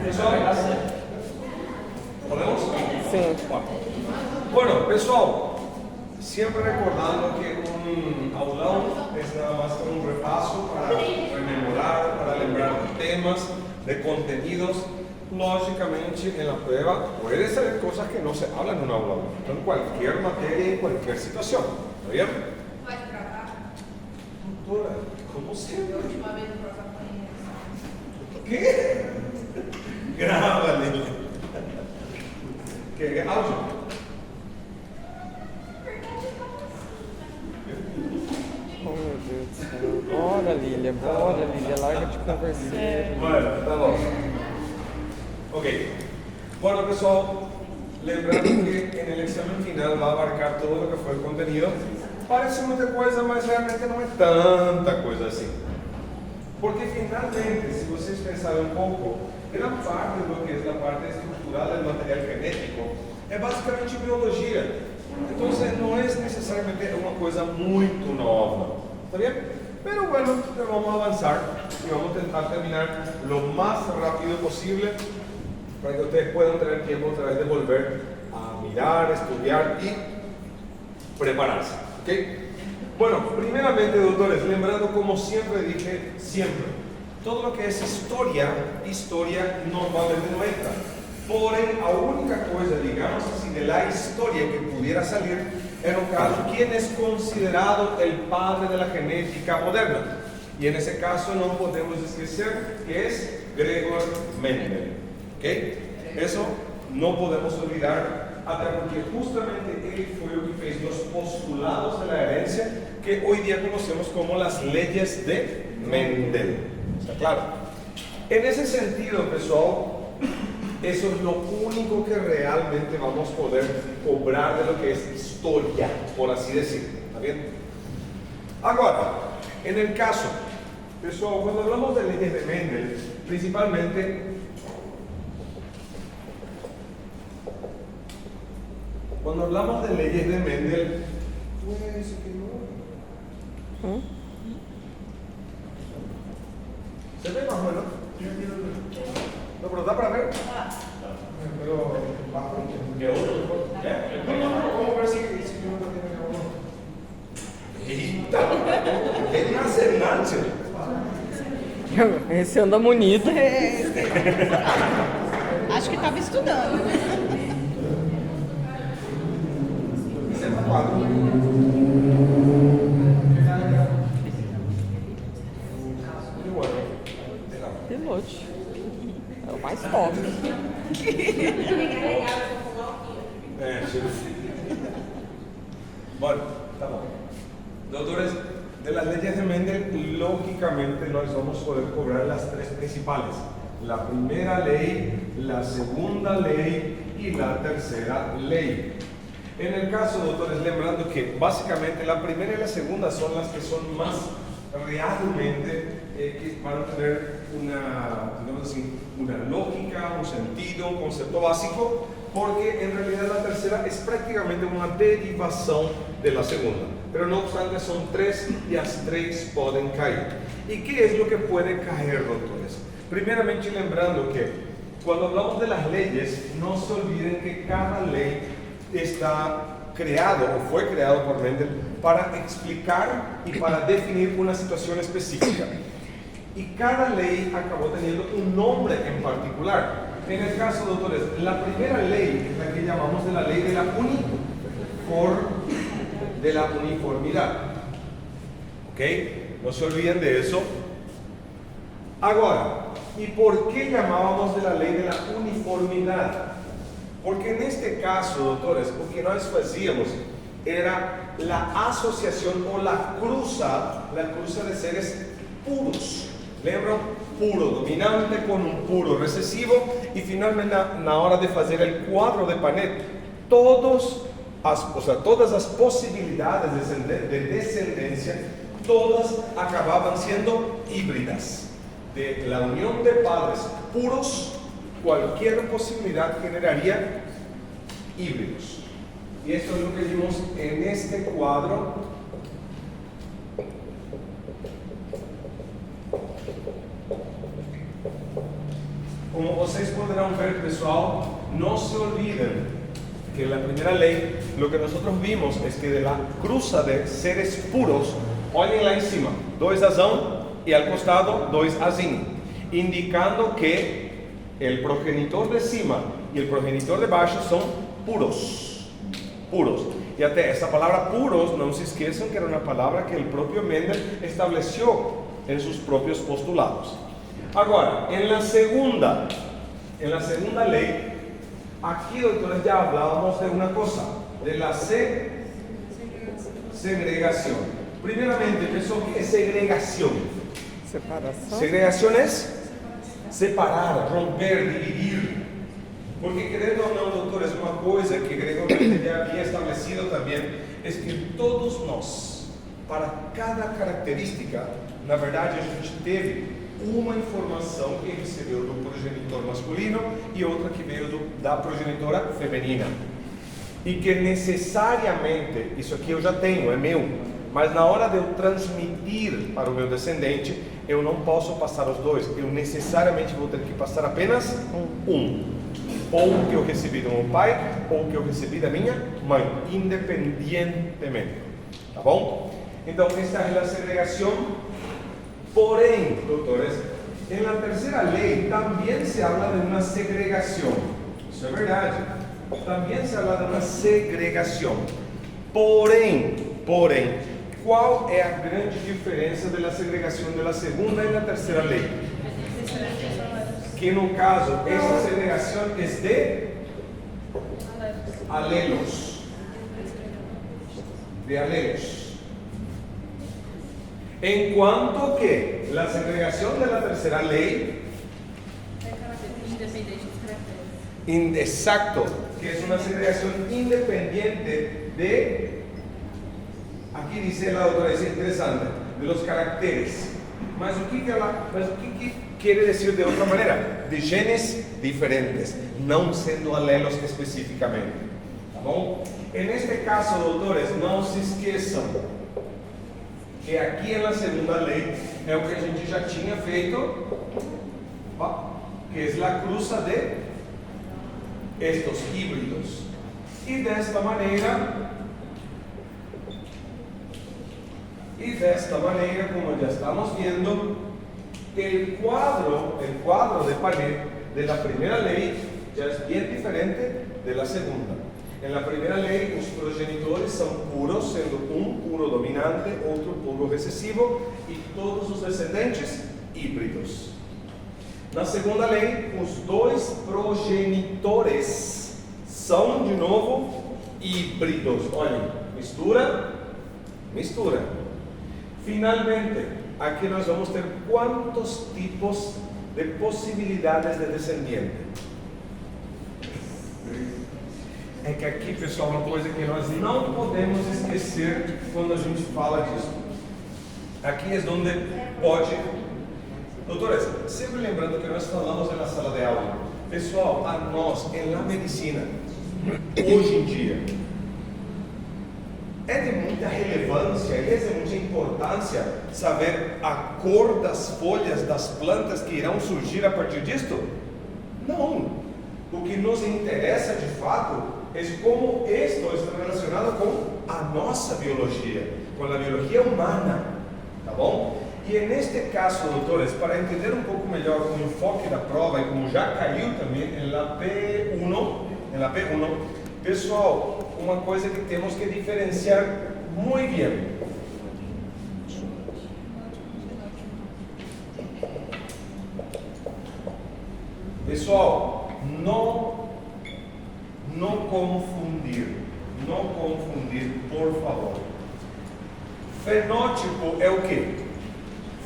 Pessoal, podemos? Sim. Bueno, pessoal, siempre recordando que un aulão es nada más que un repaso para rememorar, para lembrar de temas, de contenidos. Lógicamente, en la prueba puede ser cosas que no se hablan en un aulão, en cualquier materia, en cualquier situación. ¿Está bien? Pode gravar? Doutora, como sempre. A última vez no programa foi ¿Qué? Graba, Lili. ¿Qué? ¿Audio? Oh, meu Deus do céu. Bora, Lília, larga de conversa. Bueno, tá bom. Ok. Bueno, pessoal, lembrando que en el examen final va a abarcar todo lo que fue el contenido. Parece mucha coisa, mas realmente não é tanta coisa assim. Porque finalmente, si vocês pensarem un poco, gran parte de lo que es la parte estructural del material genético es básicamente biología. Entonces no es necesariamente una cosa muy nova. ¿Está bien? Pero bueno, vamos a avanzar y vamos a intentar terminar lo más rápido posible para que ustedes puedan tener tiempo otra vez de volver a mirar, estudiar y prepararse. ¿Ok? Bueno, primeramente, doctores, lembrando como siempre dije, siempre, todo lo que es historia normalmente no entra. Porém, a única coisa, digamos así, de la historia que pudiera salir, en un caso, ¿quién es considerado el padre de la genética moderna? Y en ese caso no podemos esquecer que es Gregor Mendel. ¿Ok? Eso no podemos olvidar, hasta porque justamente él fue el que hizo los postulados de la herencia que hoy día conocemos como las leyes de Mendel. ¿Está claro? En ese sentido, pessoal, eso es lo único que realmente vamos a poder cobrar de lo que es historia, por así decirlo. ¿Está bien? Ahora, en el caso, pessoal, cuando hablamos de leyes de Mendel, principalmente, cuando hablamos de leyes de Mendel, pues, ¿se ve más o menos? No, pero da para ver. Pero bajo. ¿Qué otro? Vamos a ver si no lo tiene uno. Eita! Ele nasce Nádia. Esse anda bonito. Acho que estava estudando. Esse é o quadro. Pilote. É o mais top. Bueno, tá bom. Doutores, de las leyes de Mendel, lógicamente nós vamos poder cobrar las tres principales. La primera ley, la segunda ley y la tercera ley. En el caso, doctores, lembrando que básicamente la primera y la segunda son las que son más realmente que van a tener digamos así, una lógica, un sentido, un concepto básico, porque en realidad la tercera es prácticamente una derivación de la segunda. Pero no obstante son tres y las tres pueden caer. ¿Y qué es lo que puede caer, doctores? Primeramente, lembrando que cuando hablamos de las leyes, no se olviden que cada ley está creado o fue creado por Mendel para explicar y para definir una situación específica. Y cada ley acabó teniendo un nombre en particular. En el caso, doctores, la primera ley es la que llamamos de la ley de la uniformidad. ¿Ok? No se olviden de eso. Ahora, ¿y por qué llamábamos de la ley de la uniformidad? Porque en este caso, doctores, lo que nós fazíamos era la asociación o la cruza de seres puros. ¿Lembram? Puro dominante con un puro recesivo y finalmente na hora de hacer el cuadro de Panet, todas las posibilidades de descendencia, todas acababan siendo híbridas. De la unión de padres puros, cualquier posibilidad generaría híbridos. Y esto es lo que vimos en este cuadro. como vocês poderão ver, pessoal, no se olviden que en la primera ley lo que nosotros vimos es que de la cruza de seres puros, olhem lá em cima, 2 azão e al costado 2 azim, indicando que el progenitor de cima y el progenitor de baixo son puros, puros. Y até essa palavra puros, não se esqueçam que era uma palavra que o próprio Mendel estableceu em seus próprios postulados. Agora, en la segunda ley, aquí, doctores, ya hablábamos de una cosa, de la segregación. Primeramente, pessoal, ¿qué es segregación? Separação. Segregación es separar, romper, dividir. Porque, querendo ou não, doutores, uma coisa que Gregor já havia estabelecido também é que todos nós, para cada característica, na verdade, a gente teve uma informação que recebeu do progenitor masculino e outra que veio da progenitora feminina. E que necessariamente, isso aqui eu já tenho, é meu, mas na hora de eu transmitir para o meu descendente, eu não posso passar os dois, eu necessariamente vou ter que passar apenas um. Ou o que eu recebi do meu pai, ou o que eu recebi da minha mãe, independentemente. Tá bom? Então, esta é a segregação. Porém, doutores, na terceira lei também se habla de uma segregação. Isso é verdade. Também se habla de uma segregação. Porém, qual é a grande diferença da segregação da segunda e da terceira lei? Que no caso, esta segregação é de alelos. De alelos. Enquanto que a segregação da terceira lei, exacto, que é uma segregação independente de, aqui diz a doutora, é interessante, de los caracteres. Mas o que quer dizer de outra maneira? De genes diferentes, não sendo alelos especificamente. Tá bom? Neste caso, doutores, não se esqueçam que aqui na segunda lei é o que a gente já tinha feito, que é a cruza de estes híbridos. E desta maneira, como já estamos vendo, o quadro de Panet de la primeira lei já é bem diferente de la segunda. Na primeira lei, os progenitores são puros, sendo um puro dominante, outro puro recessivo, e todos os descendentes híbridos. Na segunda lei, os dois progenitores são, de novo, híbridos. Olhem, mistura. Finalmente, aqui nós vamos ter quantos tipos de possibilidades de descendente. É que aqui, pessoal, uma coisa que nós não podemos esquecer quando a gente fala disso. Aqui é onde pode. Doutores, sempre lembrando que nós falamos na sala de aula. Pessoal, a nós, na medicina, hoje em dia, é de muita relevância, é de muita importância saber a cor das folhas das plantas que irão surgir a partir disto? Não. O que nos interessa de fato é como isto está relacionado com a nossa biologia, com a biologia humana, tá bom? E neste caso, doutores, para entender um pouco melhor o enfoque da prova e como já caiu também na P1, pessoal, uma coisa que temos que diferenciar muito bem. Pessoal, não confundir, por favor. Fenótipo é o quê?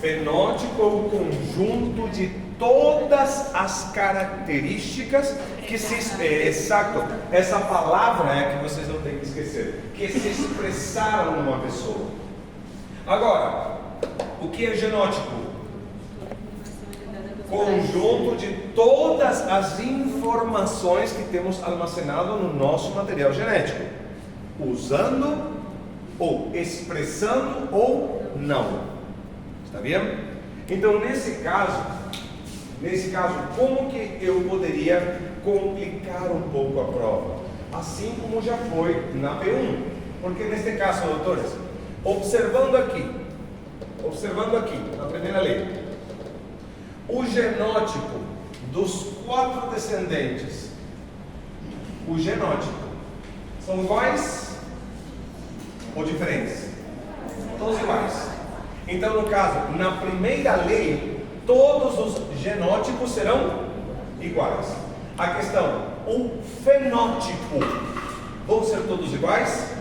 Fenótipo é o conjunto de todas as características que exato, essa palavra é que vocês não têm que esquecer, que se expressaram numa pessoa. Agora, o que é genótipo? Conjunto de todas as informações que temos armazenado no nosso material genético, usando ou expressando ou não. Está bem? Então, nesse caso, Nesse caso, como que eu poderia complicar um pouco a prova? Assim como já foi na P1. Porque neste caso, doutores, observando aqui, na primeira lei, o genótipo dos 4 descendentes, o genótipo, são iguais ou diferentes? Todos iguais. Então, no caso, na primeira lei, todos os genótipos serão iguais. A questão, o fenótipo, vão ser todos iguais?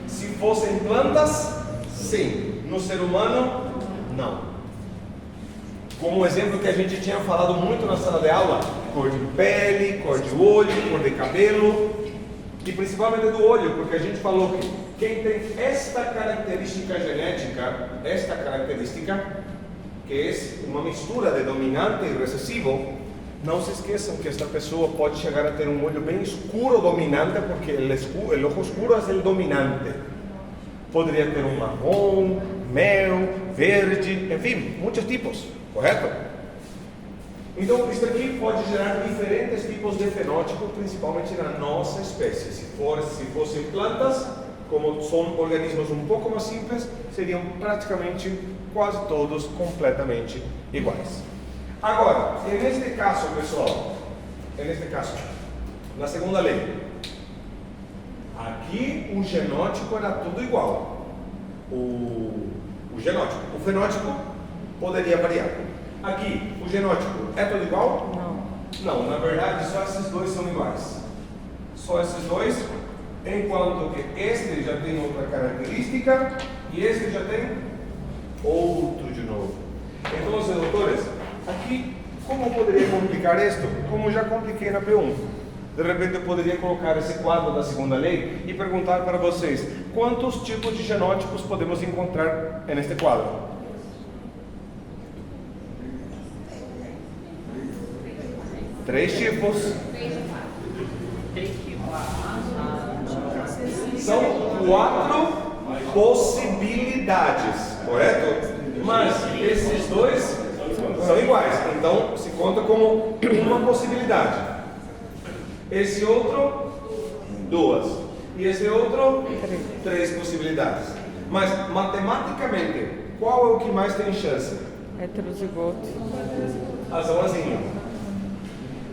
Se fossem plantas, sim. No ser humano, não. Como exemplo que a gente tinha falado muito na sala de aula, cor de pele, cor de olho, cor de cabelo, e principalmente do olho, porque a gente falou que quem tem esta característica genética, que é uma mistura de dominante e recessivo, não se esqueçam que esta pessoa pode chegar a ter um olho bem escuro dominante, porque o ojo escuro é o dominante. Poderia ter um marrom, mel, verde, enfim, muitos tipos, correto? Então, isso aqui pode gerar diferentes tipos de fenótipo, principalmente na nossa espécie. Se fossem plantas, como são organismos um pouco mais simples, seriam praticamente quase todos completamente iguais. Agora, neste caso, pessoal, na segunda lei, aqui o genótipo era tudo igual. O fenótipo poderia variar. Aqui, o genótipo é tudo igual? Não, na verdade, só esses dois são iguais. Só esses dois, enquanto que este já tem outra característica e este já tem outro de novo. Então, doutores, aqui, como poderia complicar isto? Como já compliquei na P1. De repente eu poderia colocar esse quadro da segunda lei e perguntar para vocês, quantos tipos de genótipos podemos encontrar neste quadro? Três tipos. São 4 possibilidades, correto? Mas esses dois são iguais, então se conta como uma possibilidade. Esse outro, 2. E esse outro, 3 possibilidades. Mas matematicamente, qual é o que mais tem chance? Heterozigoto. Azulzinho.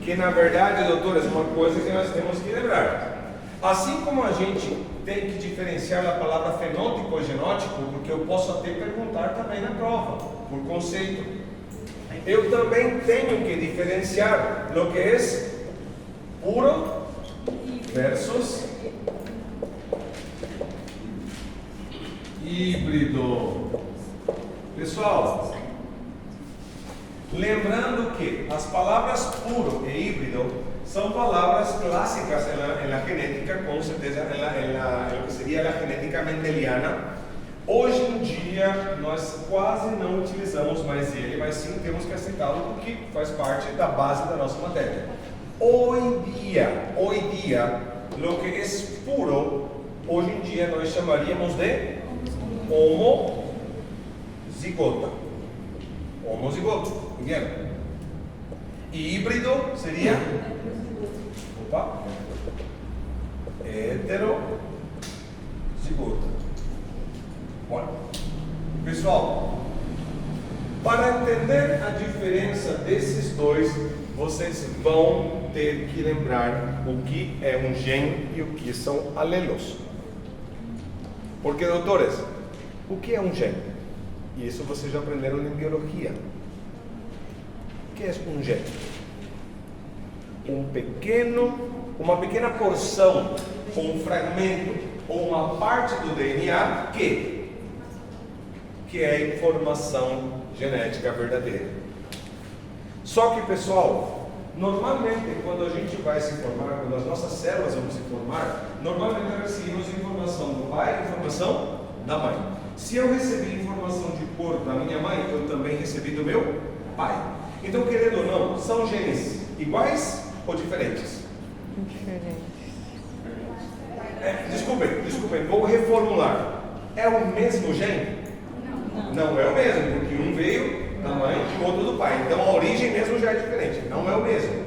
Que na verdade, doutores, é uma coisa que nós temos que lembrar. Assim como a gente tem que diferenciar a palavra fenótipo e genótipo, porque eu posso até perguntar também na prova, por conceito, eu também tenho que diferenciar o que é puro versus híbrido. Pessoal, lembrando que as palavras puro e híbrido são palavras clássicas na genética, com certeza, em que seria a genética mendeliana. Hoje em dia, nós quase não utilizamos mais ele, mas sim temos que aceitá-lo porque faz parte da base da nossa matéria. Hoy día, lo que es puro, hoje em dia nós chamaríamos de homozigota. Muy bien. Y híbrido sería heterozigota. Bueno, pessoal, para entender a diferença desses dois, vocês vão ter que lembrar o que é um gene e o que são alelos. Porque, doutores, o que é um gene? E isso vocês já aprenderam em biologia. O que é um gene? Uma pequena porção, ou um fragmento, ou uma parte do DNA que é a informação genética verdadeira. Só que, pessoal, normalmente quando a gente vai se formar, quando as nossas células vão se formar, normalmente recebemos informação do pai e informação da mãe. Se eu recebi informação de cor da minha mãe, eu também recebi do meu pai. Então, querendo ou não, são genes iguais ou diferentes? Diferentes. Desculpem, vou reformular. É o mesmo gene? Não é o mesmo, porque um veio da mãe e o outro do pai. Então a origem mesmo já é diferente, não é o mesmo.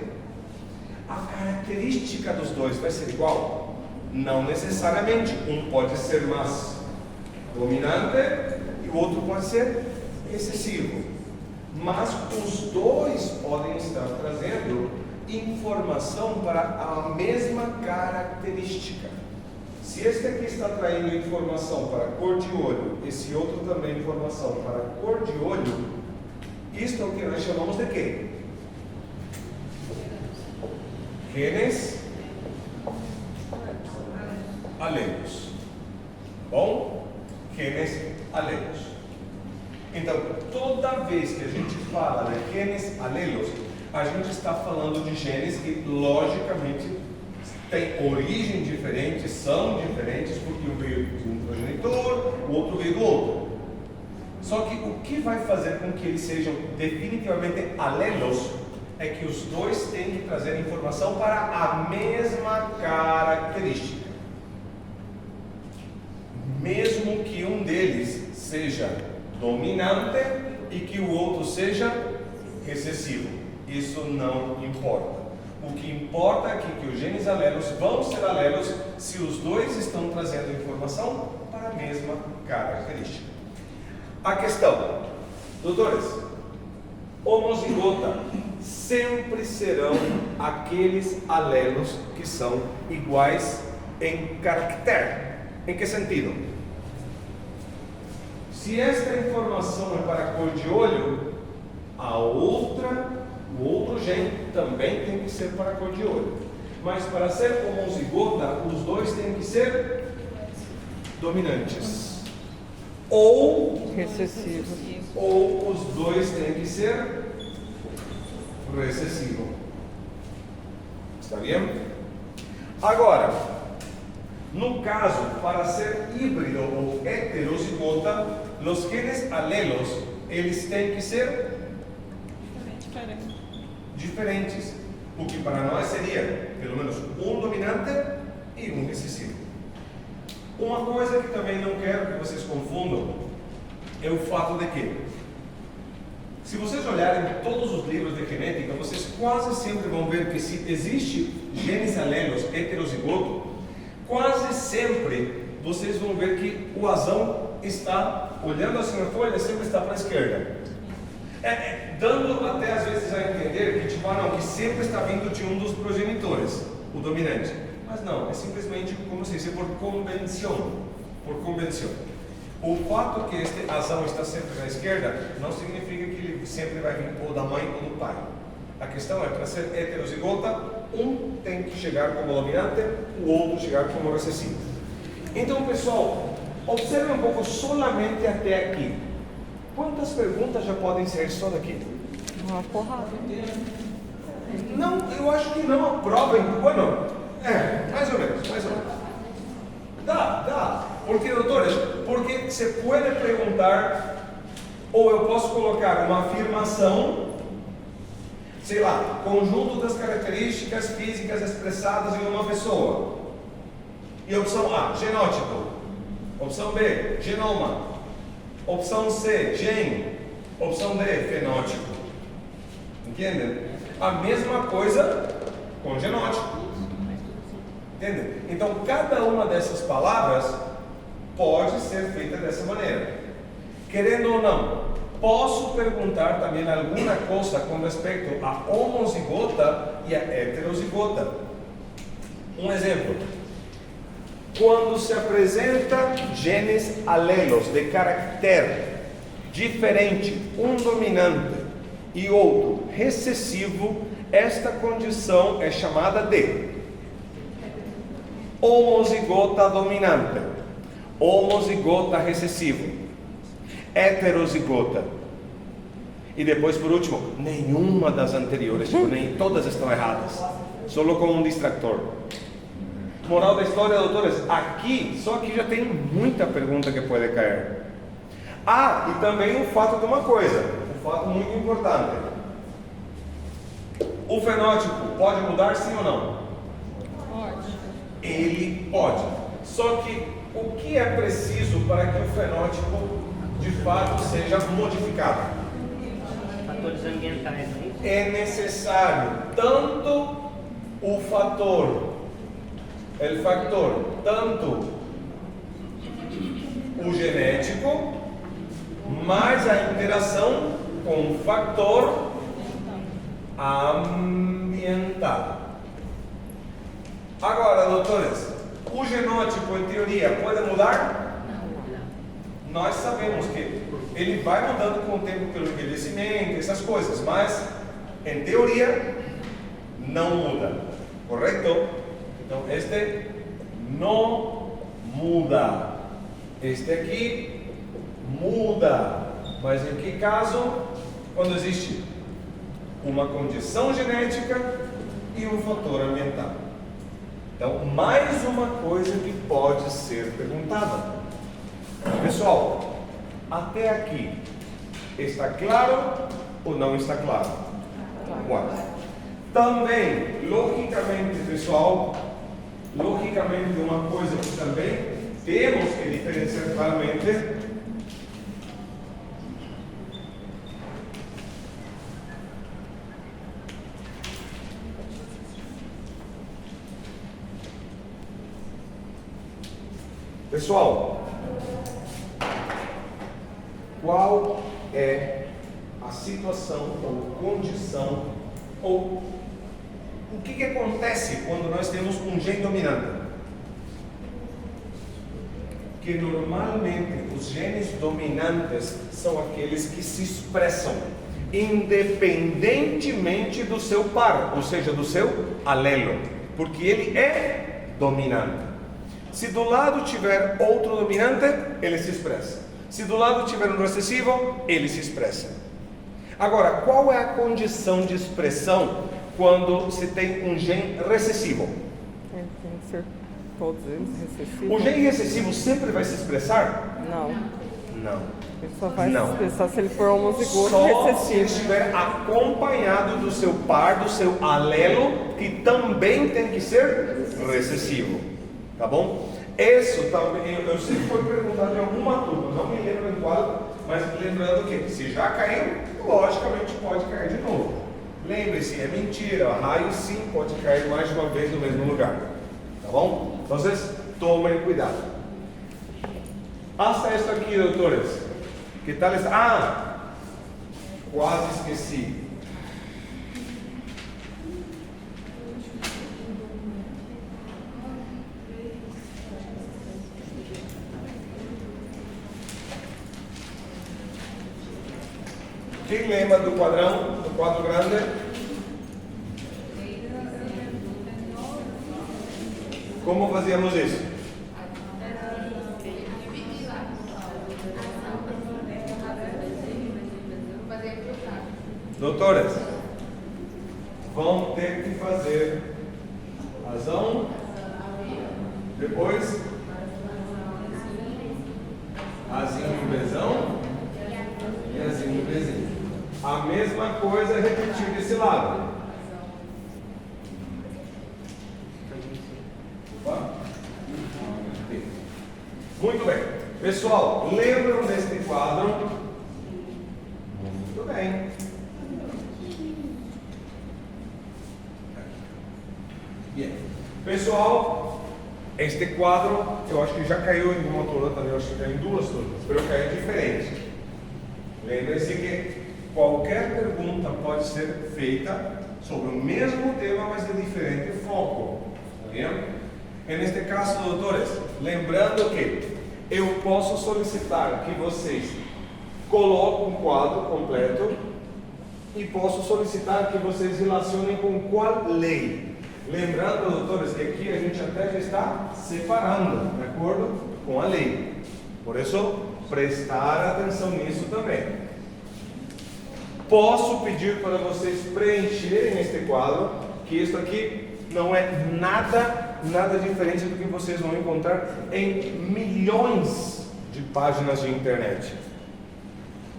A característica dos dois vai ser igual? Não necessariamente. Um pode ser mais dominante e o outro pode ser excessivo. Mas os dois podem estar trazendo informação para a mesma característica. Se este aqui está traindo informação para a cor de olho, esse outro também informação para a cor de olho, isto é o que nós chamamos de quê? Genes alelos. Bom? Genes alelos. Então, toda vez que a gente fala de genes alelos, a gente está falando de genes que, logicamente, têm origem diferente, são diferentes, porque um veio de um progenitor, o outro veio do outro. Só que o que vai fazer com que eles sejam definitivamente alelos é que os dois têm que trazer informação para a mesma característica. Mesmo que um deles seja dominante e que o outro seja recessivo. Isso não importa. O que importa é que os genes alelos vão ser alelos se os dois estão trazendo informação para a mesma característica. A questão, doutores, homozigota sempre serão aqueles alelos que são iguais em caractere. Em que sentido? Se esta informação é para a cor de olho, o outro gene também tem que ser para a cor de olho. Mas para ser homozigota, os dois têm que ser dominantes. Ou Recessivo. Ou os dois têm que ser recessivo. Está bem? Agora, no caso, para ser híbrido ou heterozigota, os genes alelos, eles têm que ser diferentes. O que para nós seria, pelo menos, um dominante e um recessivo. Uma coisa que também não quero que vocês confundam é o fato de que, se vocês olharem todos os livros de genética, vocês quase sempre vão ver que se existe genes alelos heterozigoto, quase sempre vocês vão ver que o azão está, olhando assim na folha, sempre está para a esquerda. Dando até às vezes a entender que, que sempre está vindo de um dos progenitores, o dominante. Mas não, é simplesmente, como se diz, por convenção. Por convenção. O fato que este azão está sempre na esquerda não significa que ele sempre vai vir ou da mãe ou do pai. A questão é, para ser heterozigota, um tem que chegar como dominante, o outro chegar como recessivo. Então, pessoal, observe um pouco solamente até aqui. Quantas perguntas já podem ser só daqui? Uma porrada. Não, eu acho que não aprovem. Bueno, mais ou menos. Dá. Porque, doutores, porque você pode perguntar, ou eu posso colocar uma afirmação, sei lá, conjunto das características físicas expressadas em uma pessoa. E opção A, genótipo. Opção B, genoma. Opção C, gene. Opção D, fenótipo. Entendem? A mesma coisa com genótipo. Entendem? Então, cada uma dessas palavras pode ser feita dessa maneira. Querendo ou não, posso perguntar também alguma coisa com respeito à homozigota e à heterozigota. Um exemplo. Quando se apresenta genes alelos de caráter diferente, um dominante e outro recessivo, esta condição é chamada de homozigota dominante, homozigota recessivo, heterozigota. E depois, por último, nenhuma das anteriores, nem todas estão erradas, só com um distractor. Moral da história, doutores, só aqui já tem muita pergunta que pode cair. E também o fato de uma coisa, um fato muito importante. O fenótipo pode mudar, sim ou não? Pode. Ele pode. Só que o que é preciso para que o fenótipo de fato seja modificado? é necessário tanto o factor, tanto o genético, mais a interação com o factor ambiental. Agora, doutores, o genótipo, em teoria, pode mudar? Nós sabemos que ele vai mudando com o tempo pelo envelhecimento, essas coisas, mas, em teoria, não muda. Correto? Então, este não muda. Este aqui muda. Mas em que caso? Quando existe uma condição genética e um fator ambiental. Então, mais uma coisa que pode ser perguntada. Pessoal, até aqui, está claro ou não está claro? Claro. Também, logicamente, pessoal, uma coisa que também temos que diferenciar claramente. Pessoal, qual é a situação ou condição ou o que acontece quando nós temos um gene dominante? Que normalmente os genes dominantes são aqueles que se expressam independentemente do seu par, ou seja, do seu alelo, porque ele é dominante. Se do lado tiver outro dominante, ele se expressa. Se do lado tiver um recessivo, ele se expressa. Agora, qual é a condição de expressão quando se tem um gene recessivo? Tem que ser todos eles recessivos. O gene recessivo sempre vai se expressar? Não. Não. Ele só vai se expressar se ele for homozigoto Só recessivo. se ele estiver acompanhado do seu par, do seu alelo, que também tem que ser recessivo. Tá bom? Isso também, eu sei que foi perguntado em alguma turma, não me lembro em qual, mas lembrando que se já caiu, logicamente pode cair de novo. Lembre-se, é mentira, raio sim pode cair mais de uma vez no mesmo lugar. Tá bom? Então, tomem cuidado. Hasta isso aqui, doutores. Que tal está? Ah! Quase esqueci. Quem lembra do quadrão, do quadro grande? Como fazíamos isso? Doutores, vão ter que fazer razão, depois azinho e bezão e azinho e bezinho. A mesma coisa repetir desse lado. Opa. Muito bem. Pessoal, lembram deste quadro? Muito bem. Bien. Pessoal, este quadro, eu acho que já caiu em uma turma também, eu acho que caiu em duas turmas, mas caiu diferente. Lembre-se que qualquer pergunta pode ser feita sobre o mesmo tema, mas de diferente foco. Está bem? Neste caso, doutores, lembrando que eu posso solicitar que vocês coloquem um quadro completo e posso solicitar que vocês relacionem com qual lei. Lembrando, doutores, que aqui a gente até já está separando, de acordo com a lei. Por isso, prestar atenção nisso também. Posso pedir para vocês preencherem este quadro, que isso aqui não é nada diferente do que vocês vão encontrar em milhões de páginas de internet.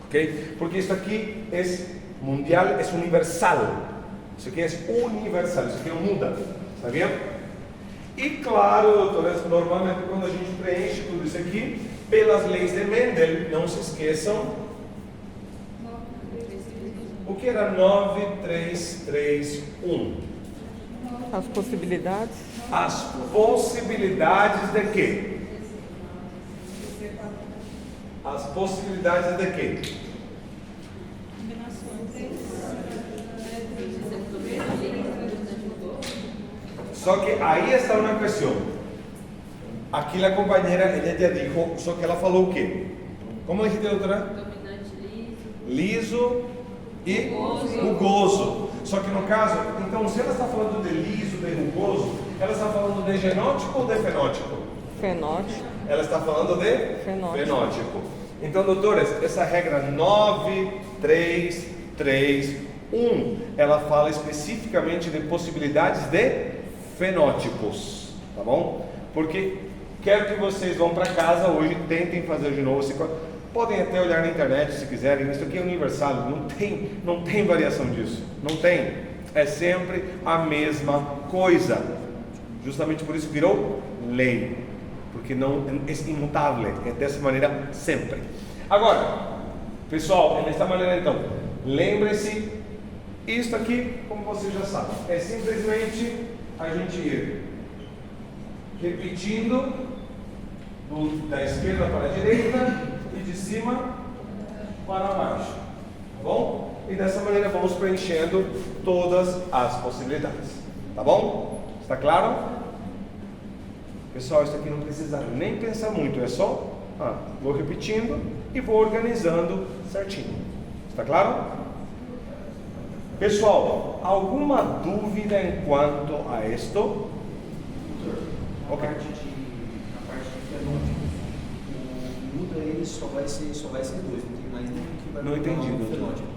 Ok? Porque isso aqui é mundial, é universal. Isso aqui é universal, isso aqui não muda. Sabia? E claro, doutores, normalmente quando a gente preenche tudo isso aqui, pelas leis de Mendel, não se esqueçam, O que era 9331? As possibilidades. As possibilidades de quê? As possibilidades de quê? Só que aí está uma questão. Aqui a companheira, ela já dijo, só que ela falou o quê? Como dijiste, doutora? Dominante Liso e rugoso. Só que no caso, então se ela está falando de liso, de rugoso, ela está falando de genótipo ou de fenótipo? Fenótipo. Ela está falando de fenótipo. Então, doutores, essa regra 9331, ela fala especificamente de possibilidades de fenótipos, tá bom? Porque quero que vocês vão para casa hoje, tentem fazer de novo. Podem até olhar na internet se quiserem. Isso aqui é universal, não tem variação disso, não tem. É sempre a mesma coisa. Justamente por isso virou lei, porque não é imutável, é dessa maneira sempre. Agora, pessoal, é dessa maneira então. Lembre-se, isso aqui, como você já sabe, é simplesmente a gente ir repetindo da esquerda para a direita e de cima para baixo, tá bom? E dessa maneira vamos preenchendo todas as possibilidades, tá bom? Está claro? Pessoal, isso aqui não precisa nem pensar muito, é só vou repetindo e vou organizando certinho. Está claro? Pessoal, alguma dúvida em quanto a isto? Ok. Na parte de fenótipo, o muda ele só vai ser dois, não tem mais nenhum que vai Não mudar entendi, o doutor. fenótipo.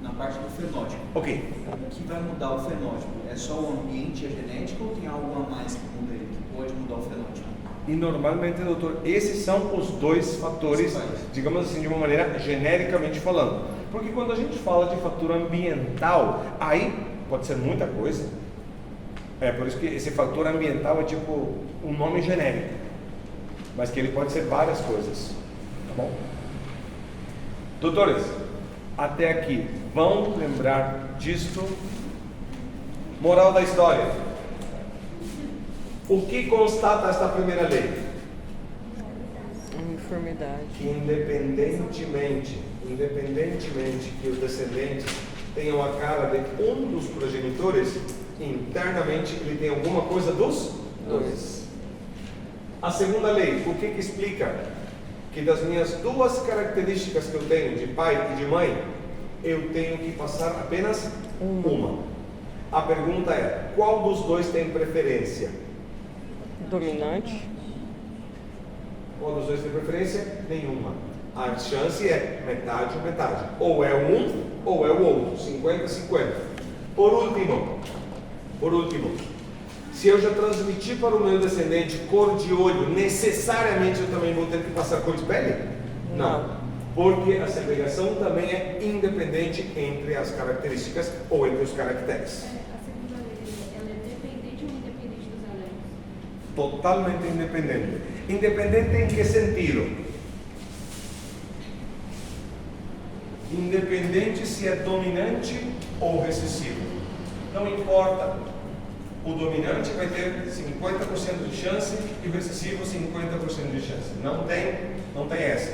Na parte do fenótipo, Ok. o que vai mudar o fenótipo é só o ambiente e a genética ou tem algo a mais que muda ele, que pode mudar o fenótipo? E normalmente, doutor, esses são os dois fatores, digamos assim, de uma maneira genericamente falando. Porque quando a gente fala de fator ambiental, aí pode ser muita coisa. É por isso que esse fator ambiental é tipo um nome genérico, mas que ele pode ser várias coisas, tá bom? Doutores, até aqui, vão lembrar disto? Moral da história. O que constata esta primeira lei? Uniformidade. Independentemente que os descendentes tenham a cara de um dos progenitores, internamente ele tem alguma coisa dos dois. A segunda lei, o que explica? Que das minhas duas características que eu tenho, de pai e de mãe, eu tenho que passar apenas uma. A pergunta é, qual dos dois tem preferência? Dominante. Qual dos dois tem preferência? Nenhuma. A chance é metade. Ou é um ou é o outro. 50-50. Por último, se eu já transmitir para o meu descendente cor de olho, necessariamente eu também vou ter que passar cor de pele? Não. Porque a segregação também é independente entre as características ou entre os caracteres. A segunda lei, ela é dependente ou independente dos aléns? Totalmente independente. Independente em que sentido? Independente se é dominante ou recessivo. Não importa. O dominante vai ter 50% de chance e o recessivo 50% de chance. Não tem essa.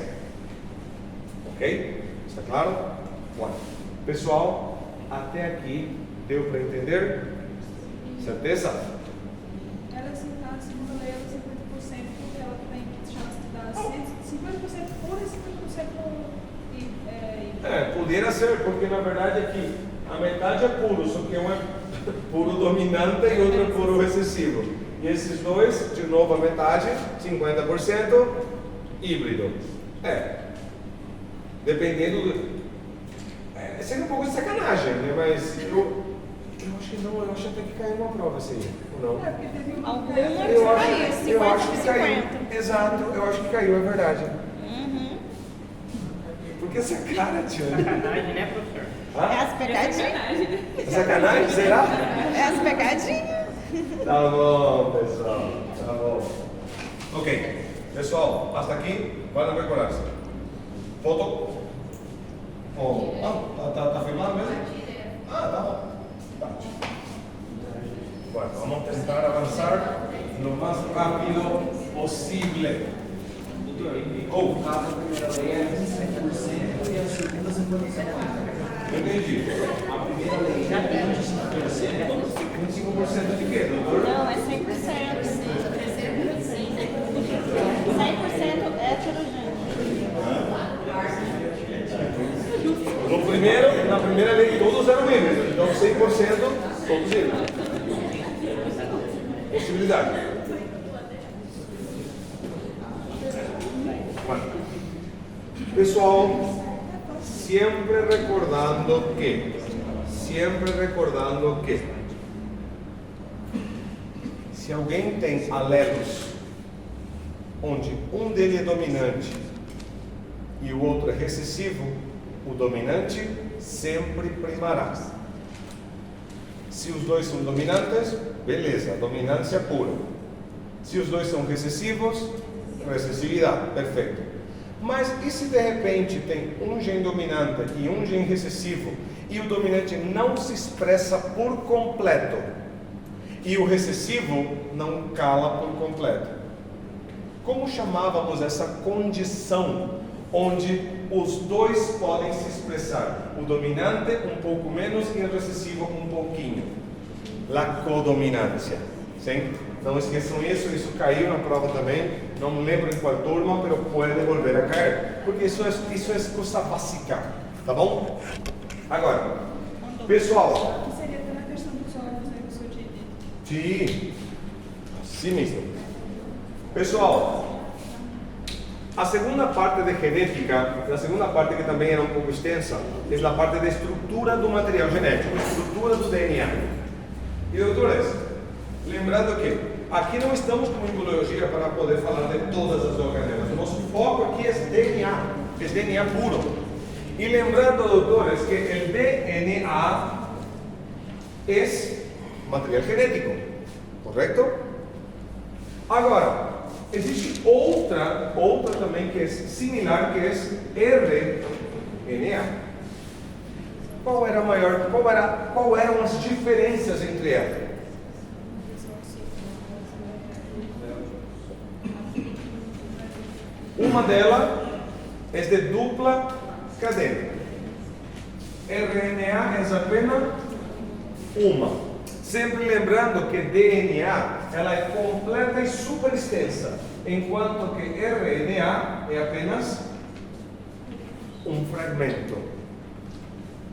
Ok? Está claro? Bom. Pessoal, até aqui deu para entender? Certeza? Ela aceitar a segunda lei, ela 50%, porque ela tem chance de dar 50% puro e 50% Poderia ser, porque na verdade aqui a metade é puro, só que um é puro dominante e outro é puro recessivo. E esses dois, de novo a metade, 50% híbrido. Dependendo do. Seria um pouco de sacanagem, né? Mas eu acho que não, eu acho até que caiu uma prova assim, ou não? porque teve uma Alguma Eu caiu, acho que 50-50. caiu. Exato, eu acho que caiu, é verdade. Porque essa cara, tio. Sacanagem, né, professor? É as pegadinhas. É sacanagem, será? É as pegadinhas. Tá bom, pessoal. Tá bom. Ok. Pessoal, hasta aqui. Vai na decoração. Foto. Tá filmando mesmo? impossível. No caso, a primeira lei é 25% e a segunda 55%. Entendi. A primeira lei é 25%. 25% de quê, doutor? Não, é 100%. 100% heterogêneo. Na primeira lei todos eram livres, então 100% todos livres. Possibilidade. Pessoal, sempre recordando que se alguém tem alelos onde um dele é dominante e o outro é recessivo, o dominante sempre primará. Se os dois são dominantes, beleza, dominância pura. Se os dois são recessivos, recessividade, perfeito. Mas e se de repente tem um gene dominante e um gene recessivo e o dominante não se expressa por completo e o recessivo não cala por completo? Como chamávamos essa condição onde os dois podem se expressar? O dominante um pouco menos e o recessivo um pouquinho. La codominância. Sim? Não esqueçam isso caiu na prova também. Não me lembro em qual turma, mas pode volver a cair. Porque isso é coisa básica. Tá bom? Agora, pessoal. Que seria até na questão dos olhos, né, que o senhor tinha dito. Sim. Assim mesmo. Pessoal. A segunda parte de genética, a segunda parte que também era um pouco extensa, é a parte da estrutura do material genético, estrutura do DNA. E doutores, lembrando que aqui não estamos com embriologia para poder falar de todas as organelas. O nosso foco aqui é DNA puro. E lembrando, doutores, que o DNA é material genético, correto? Agora, existe outra também que é similar, que é RNA. Qual eram as diferenças entre elas? Uma delas é de dupla cadeia. RNA é apenas uma. Sempre lembrando que DNA ela é completa e super extensa, enquanto que RNA é apenas um fragmento.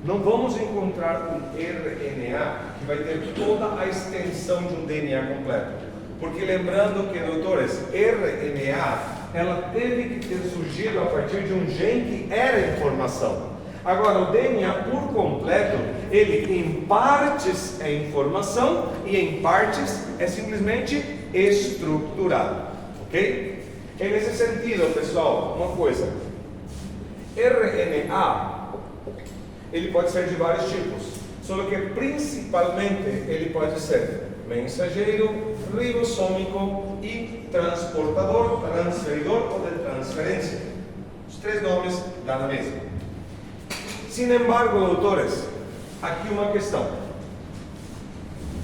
Não vamos encontrar um RNA que vai ter toda a extensão de um DNA completo. Porque lembrando que, doutores, RNA ela teve que ter surgido a partir de um gene que era informação. Agora, o DNA por completo, ele em partes é informação e em partes é simplesmente estruturado, ok? E nesse sentido, pessoal, uma coisa, RNA, ele pode ser de vários tipos, só que principalmente ele pode ser mensageiro, ribossômico e transportador, transferidor ou de transferência. Os três nomes dá na mesma. Sin embargo, doutores, aqui uma questão.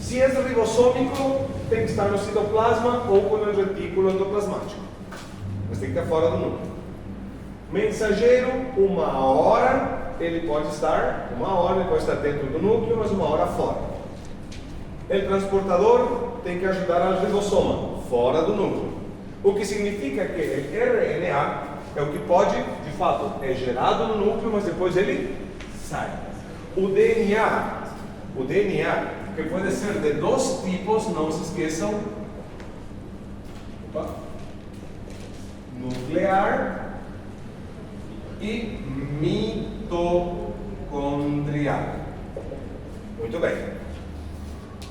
Se é ribossômico, tem que estar no citoplasma ou no retículo endoplasmático. Mas tem que estar fora do núcleo. Mensageiro, uma hora ele pode estar dentro do núcleo, mas uma hora fora. O transportador tem que ajudar ao ribossoma, fora do núcleo. O que significa que o RNA é o que pode, de fato, é gerado no núcleo, mas depois ele sai. O DNA, que pode ser de dois tipos, não se esqueçam. Nuclear e mitocondrial. Muito bem.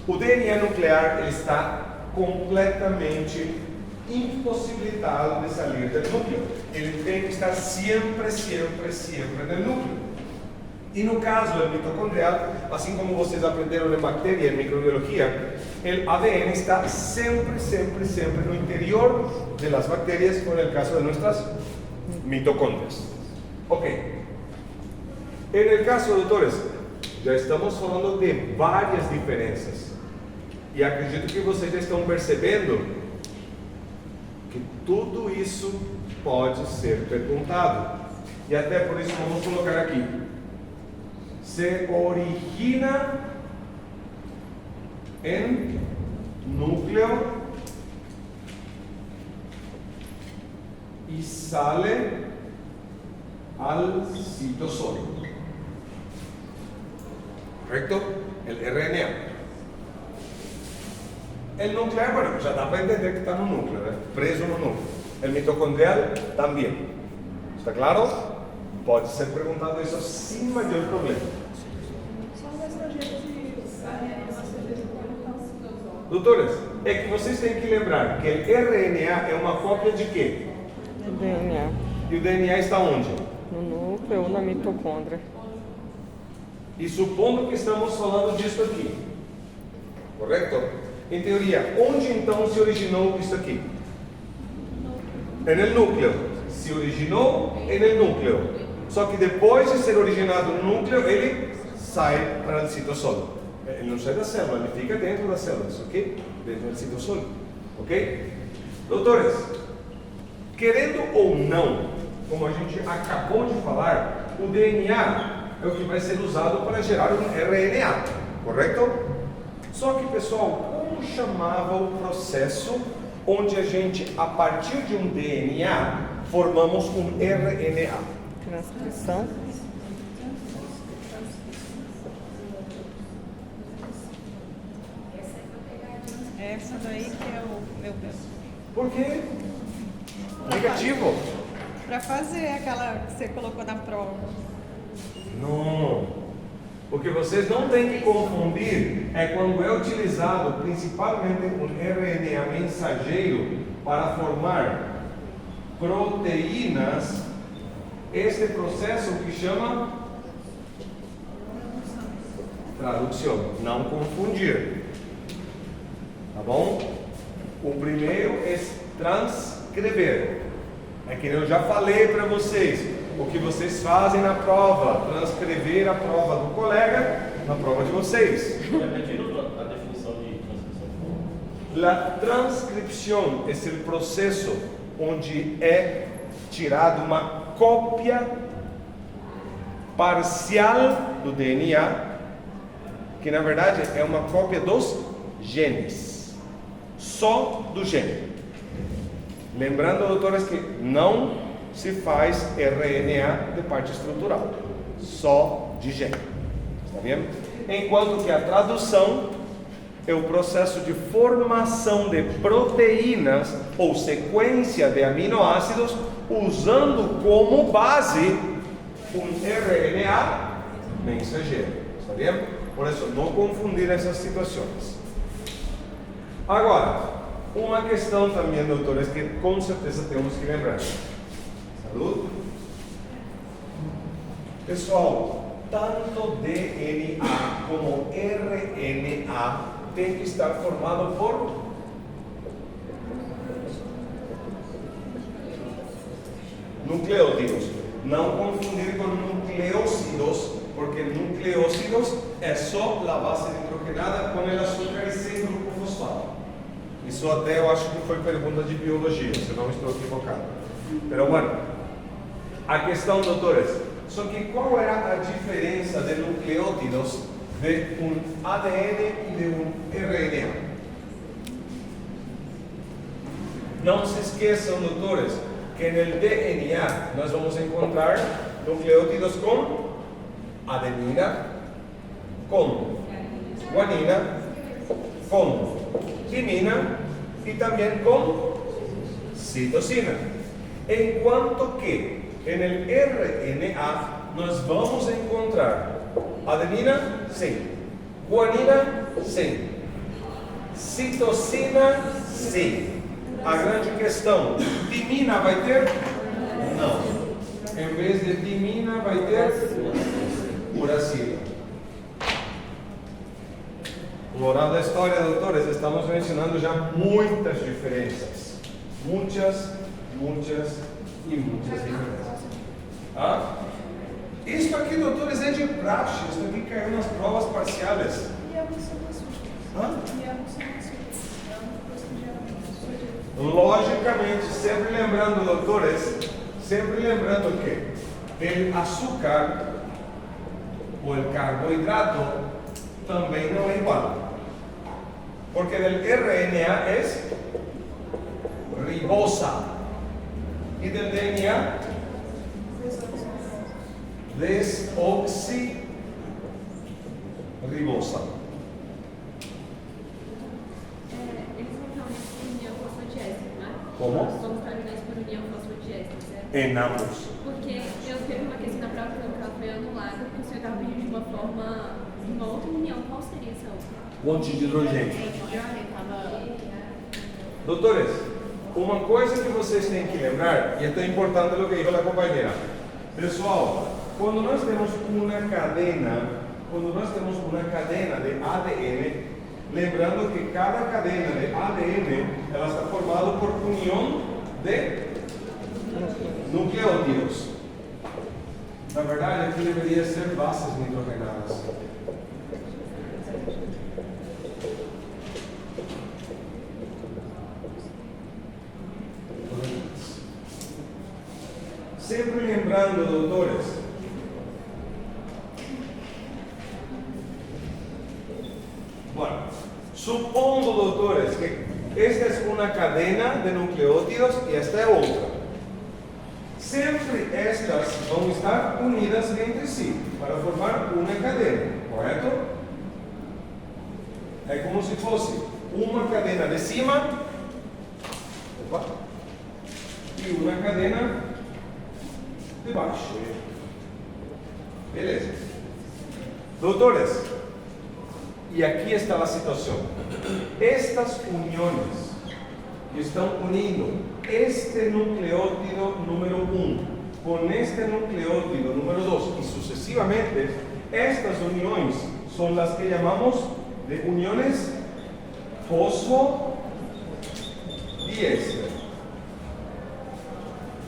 O DNA nuclear ele está completamente impossibilitado de sair do núcleo. Ele tem que estar sempre no núcleo. E no caso do mitocondrial, assim como vocês aprenderam em bactéria e microbiologia, o ADN está sempre no interior das bactérias, como no caso de nossas mitocôndrias. Ok. No caso, doutores, já estamos falando de várias diferenças. E acredito que vocês já estão percebendo Porque tudo isso pode ser perguntado. E até por isso vamos colocar aqui. Se origina em núcleo y sale al citosol. ¿Correcto? El RNA. El nuclear, bueno, ya da para entender que está no núcleo, ¿eh? Preso no núcleo. El mitocondrial también. ¿Está claro? Pode ser perguntado isso sem maior problema. Só um estrangeiro de RNA na certeza que vai não. Doutores, é que vocês têm que lembrar que o RNA é uma cópia de quê? Do DNA. E o DNA está onde? No núcleo ou na mitocôndria. E supondo que estamos falando disso aqui, correto? Em teoria, onde então se originou isso aqui? No núcleo. Se originou no núcleo. Só que depois de ser originado no núcleo, ele sai para o citosol. Ele não sai da célula, ele fica dentro das células, ok? Dentro do citosol, ok? Doutores, querendo ou não, como a gente acabou de falar, o DNA é o que vai ser usado para gerar um RNA, correto? Só que, pessoal, como chamava o processo onde a gente, a partir de um DNA, formamos um RNA? Transcrição. Essa daí que é o meu Por quê? Negativo. para fazer aquela que você colocou na prova. Não. Porque vocês não têm que confundir é quando é utilizado principalmente um RNA mensageiro para formar proteínas, este processo que chama tradução. Não confundir. Tá bom? O primeiro é transcrever. É que eu já falei para vocês. O que vocês fazem na prova, transcrever a prova do colega na prova de vocês. Repetindo a definição de transcrição. A transcrição é o processo onde é tirada uma cópia parcial do DNA, que na verdade é uma cópia dos genes, só do gene. Lembrando, doutores, que não se faz RNA de parte estrutural, só de gene. Está vendo? Enquanto que a tradução é o processo de formação de proteínas ou sequência de aminoácidos usando como base um RNA mensageiro. Está vendo? Por isso, não confundir essas situações. Agora, uma questão também, doutores, que com certeza temos que lembrar. Saúde. Pessoal, tanto DNA como RNA tem que estar formado por nucleótidos. Não confundir com nucleócidos, porque nucleócidos é só a base nitrogenada com o açúcar e sem grupo fosfato. Isso até eu acho que foi pergunta de biologia, se não estou equivocado. Pero bueno, a questão, doutores, só que qual era a diferença de nucleótidos de um ADN e de um RNA? Não se esqueçam, doutores, que no DNA nós vamos encontrar nucleótidos com adenina, com guanina, com timina e também com citosina. Enquanto que no RNA nós vamos encontrar adenina, sim, guanina, sim, citosina, sim. A grande questão, timina vai ter? Não. Em vez de timina vai ter uracila. Moral da história, doutores, estamos mencionando já muitas diferenças. Muitas e muitas diferenças. Ah? Isso aqui, doutores, é de praxe. Isso aqui caiu nas provas parciais. E a moção das últimas? Hã? E a moção das últimas? É uma coisa que gera muito. Logicamente, sempre lembrando, doutores, sempre lembrando que o açúcar ou o carboidrato também não é igual. Porque del RNA es ribosa y del DNA desoxirribosa. Eles vão estar por união fosfodiéster, né? Como? Nós somos terminais por união fosfodiéster, certo? En ambos. Porque eu teve uma questão na prova que ela foi anulada, porque o senhor estava pedindo de uma forma, de uma outra união. Qual seria essa outra? Ponte de hidrogênio. Doutores, uma coisa que vocês têm que lembrar, e é tão importante o que disse a companheira. Pessoal, quando nós temos uma cadena de ADN, lembrando que cada cadena de ADN ela está formada por união de nucleótidos. Na verdade, aqui deveria ser bases nitrogenadas. Sempre lembrando, doutores, bueno, supondo, doutores, que esta é uma cadena de nucleótidos e esta é outra. Sempre estas vão estar unidas entre si para formar uma cadena, correto? É como se fosse uma cadena de cima e uma cadena de baixo. Beleza. Doutores, e aqui está a situação. Estas uniões que estão unindo este nucleótido número 1 com este nucleótido número 2 e sucessivamente, estas uniões são as que chamamos de uniões fosfodiéster.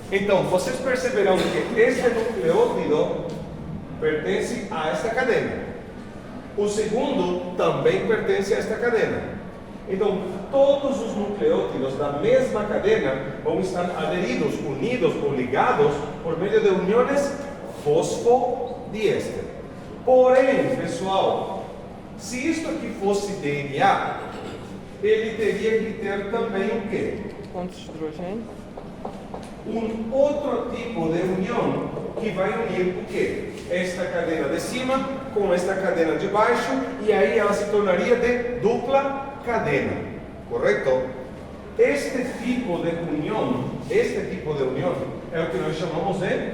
Então, vocês perceberão que este nucleótido pertence a esta cadena. O segundo também pertence a esta cadena. Então, todos os nucleótidos da mesma cadena vão estar aderidos, unidos ou ligados por meio de uniões fosfodiéster. Porém, pessoal, se isto aqui fosse DNA, ele teria que ter também o quê? Pontos de hidrogênio. Um outro tipo de união que vai unir o quê? Esta cadena de cima com esta cadena de baixo, e aí ela se tornaria de dupla cadena, correto? Este tipo de união é o que nós chamamos de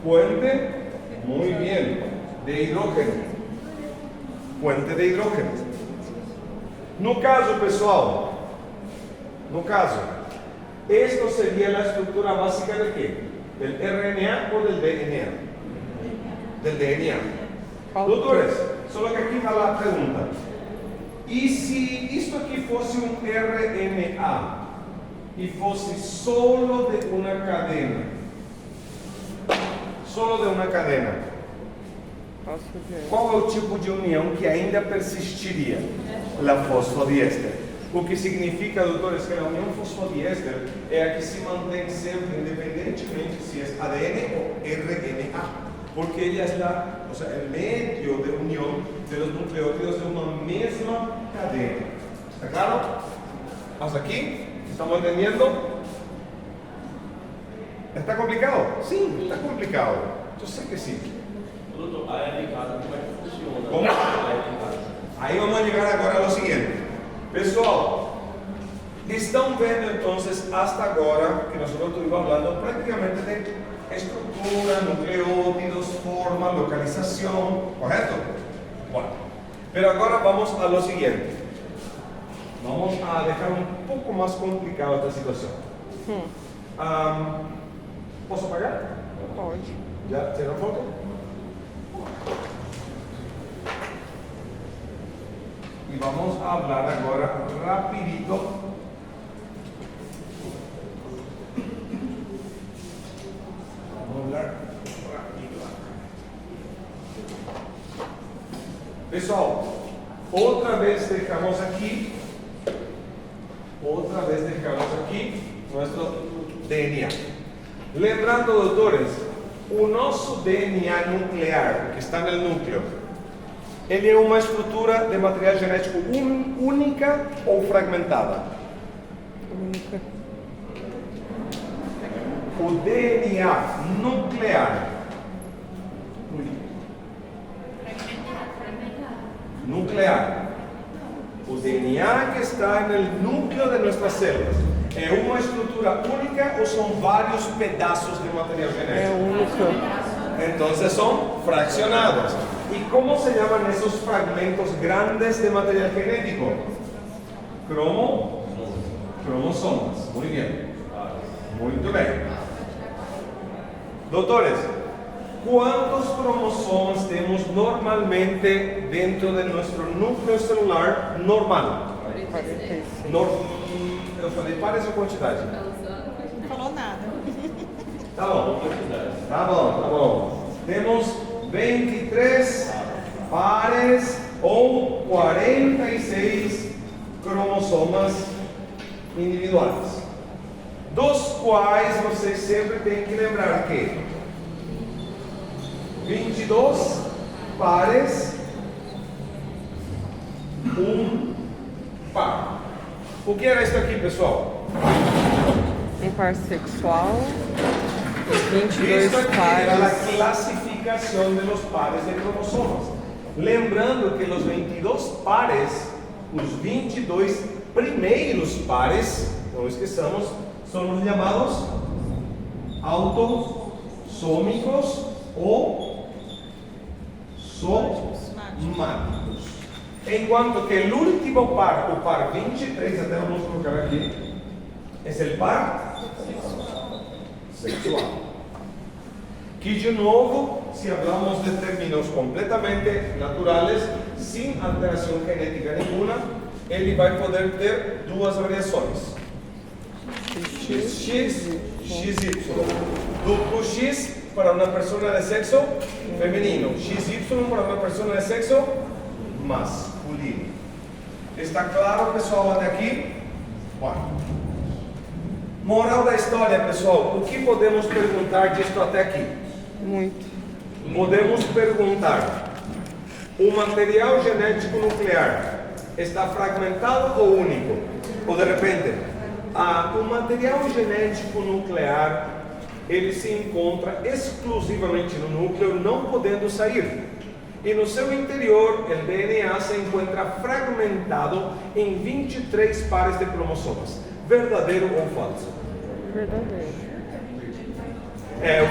puente, muito bem, de hidrogênio. Puente de hidrogênio. No caso, pessoal, esta seria a estrutura básica de quê? Del RNA ou del DNA? Del DNA. Doutores, só que aqui está a pergunta. E se isto aqui fosse um RNA e fosse solo de uma cadena? Solo de uma cadena. Qual é o tipo de união que ainda persistiria? A fosfodiéster. O que significa, doutores, que a união fosfodiéster é a que se mantém sempre, independentemente se é ADN ou RNA. Porque ele é o meio de união dos nucleótidos de uma mesma cadena. ¿Está claro? ¿Hasta aqui? ¿Estamos entendendo? ¿Está complicado? Sim, está complicado. Eu sei que sim. Doutor, a área de casa, como é que funciona? Como? A área de casa. Aí vamos chegar agora ao seguinte. Pessoal, estão vendo então, hasta agora, que nós estamos falando praticamente de estrutura, nucleótidos, forma, localização, correto? Bueno, pero agora vamos a lo siguiente. Vamos a deixar um pouco mais complicada esta situação. Posso apagar? Pode. Já tiraram foto? E vamos falar agora rapidito. Vamos falar rápido. Pessoal, outra vez deixamos aqui Otra vez dejamos aquí nuestro DNA. Lembrando, doutores, o nosso DNA nuclear, que está no núcleo, ele é uma estrutura de material genético única ou fragmentada? Única. O DNA nuclear. Nuclear. O DNA que está no núcleo de nossas células. ¿É uma estrutura única ou são vários pedaços de material É genético? única. Entonces son fraccionados. ¿Y cómo se llaman esos fragmentos grandes de material genético? Cromosomas. Muy bien. Muy bien. Doutores, ¿cuántos cromosomas tenemos normalmente dentro de nuestro núcleo celular normal? 46. Eu falei pares ou quantidade? Não falou nada. Tá bom. Tá bom, tá bom. Temos 23 pares ou 46 cromossomas individuais, dos quais vocês sempre têm que lembrar que 22 pares, um par. O que era isso aqui, pessoal? Um par sexual. Os 22 Isso aqui era a pares. classificação de los pares de cromosomas. Lembrando que os 22 pares, os 22 primeiros pares, não esqueçamos, são os chamados autossômicos ou somáticos. Enquanto que o último par, o par 23, até vamos colocar aqui, é o par sexual. Que de novo, se hablamos de términos completamente naturales, sem alteração genética nenhuma, ele vai poder ter duas variações: XX, XY. Duplo X para uma pessoa de sexo feminino, XY para uma pessoa de sexo masculino. Está claro, pessoal, até aqui? Bom. Moral da história, pessoal, o que podemos perguntar disto até aqui? Muito. Podemos perguntar: o material genético nuclear está fragmentado ou único? Ou de repente, o material genético nuclear ele se encontra exclusivamente no núcleo, não podendo sair. E no seu interior, o DNA se encontra fragmentado em 23 pares de cromossomas. Verdadeiro ou falso? Verdadeiro. Eu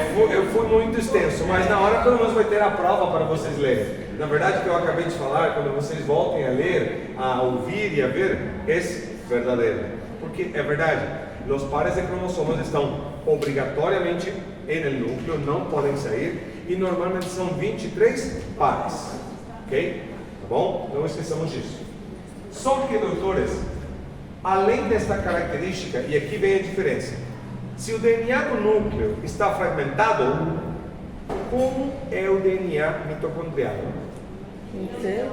fui muito extenso, mas na hora pelo menos vai ter a prova para vocês lerem. Na verdade, o que eu acabei de falar, quando vocês voltem a ler, a ouvir e a ver, é verdadeiro. Porque é verdade, os pares de cromossomas estão obrigatoriamente no núcleo, não podem sair, e normalmente são 23 pares. Ok? Tá bom? Não esqueçamos disso. Só que, doutores, além desta característica, e aqui vem a diferença, se o DNA do núcleo está fragmentado, como é o DNA mitocondrial? Inteiro.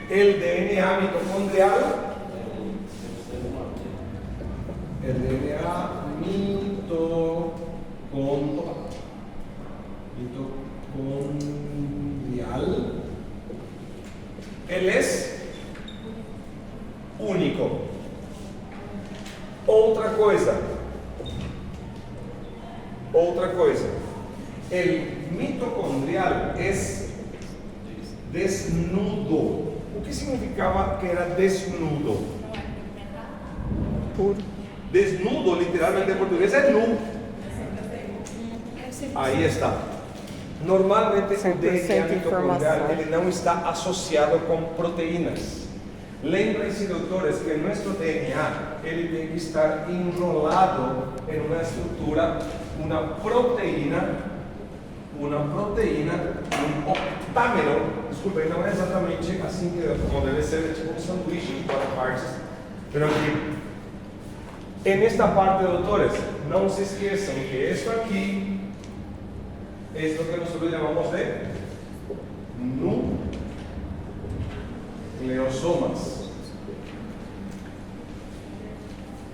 O DNA mitocondrial, ele é único. Outra coisa, o mitocondrial é desnudo. O que significava que era desnudo? Puro. Desnudo, literalmente em português, é nu. Aí está. Normalmente o 100% DNA mitocondrial informação. ele não está associado com proteínas. Lembrem-se, doutores, que nosso DNA ele tem que estar enrolado em uma estrutura, uma proteína, um octámero. Desculpem, não é exatamente assim como deve ser, é tipo um sanduíche de 4 partes. Mas aqui, nesta parte, doutores, não se esqueçam que isso aqui é o que nós chamamos de nucleosomas.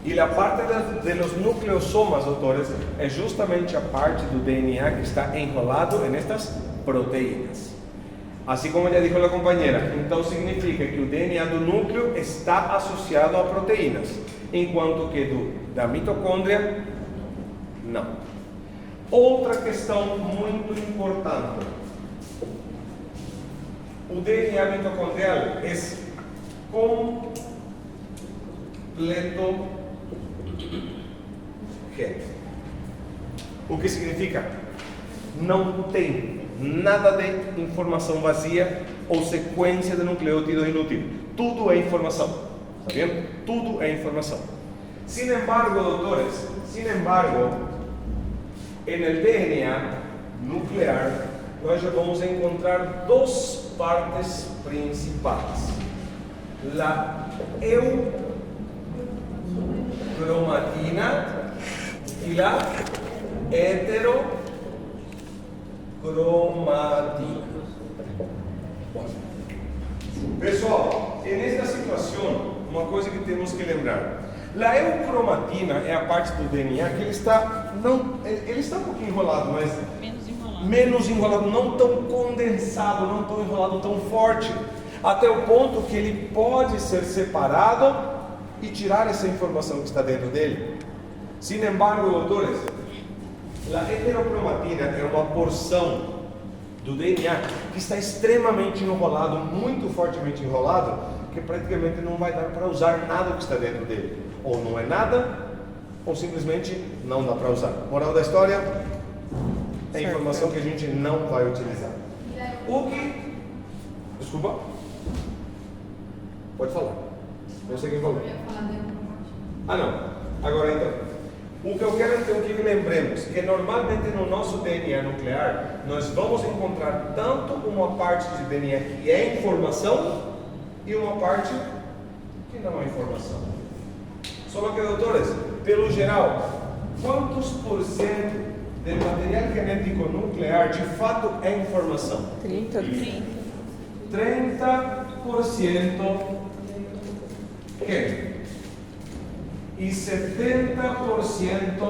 E a parte de los nucleosomas, doutores, é justamente a parte do DNA que está enrolado nestas proteínas. Assim como já disse a companheira, então significa que o DNA do núcleo está associado a proteínas, enquanto que da mitocôndria, não. Outra questão muito importante. O DNA mitocondrial é completo reto. O que significa? Não tem nada de informação vazia ou sequência de nucleótido inútil. Tudo é informação. Está vendo? Tudo é informação. Sin embargo, doutores, en el DNA nuclear, nós já vamos encontrar duas partes principais. A eucromatina e a heterocromatina. Pessoal, nesta situação, uma coisa que temos que lembrar. A eucromatina é a parte do DNA que ele está um pouquinho enrolado, mas menos enrolado, não tão condensado, não tão enrolado, tão forte, até o ponto que ele pode ser separado e tirar essa informação que está dentro dele. Sin embargo, doutores, a heterocromatina é uma porção do DNA que está extremamente enrolado, muito fortemente enrolado, que praticamente não vai dar para usar nada que está dentro dele. Ou não é nada, ou simplesmente não dá para usar. Moral da história, é informação que a gente não vai utilizar. O que... Desculpa? Pode falar. Não sei quem falou. Ah, não. Agora então. O que eu quero então que lembremos que normalmente no nosso DNA nuclear nós vamos encontrar tanto uma parte de DNA que é informação e uma parte que não é informação. Só que, doutores, pelo geral, quantos por cento do material genético nuclear de fato é informação? 30%. 30% que? E 70%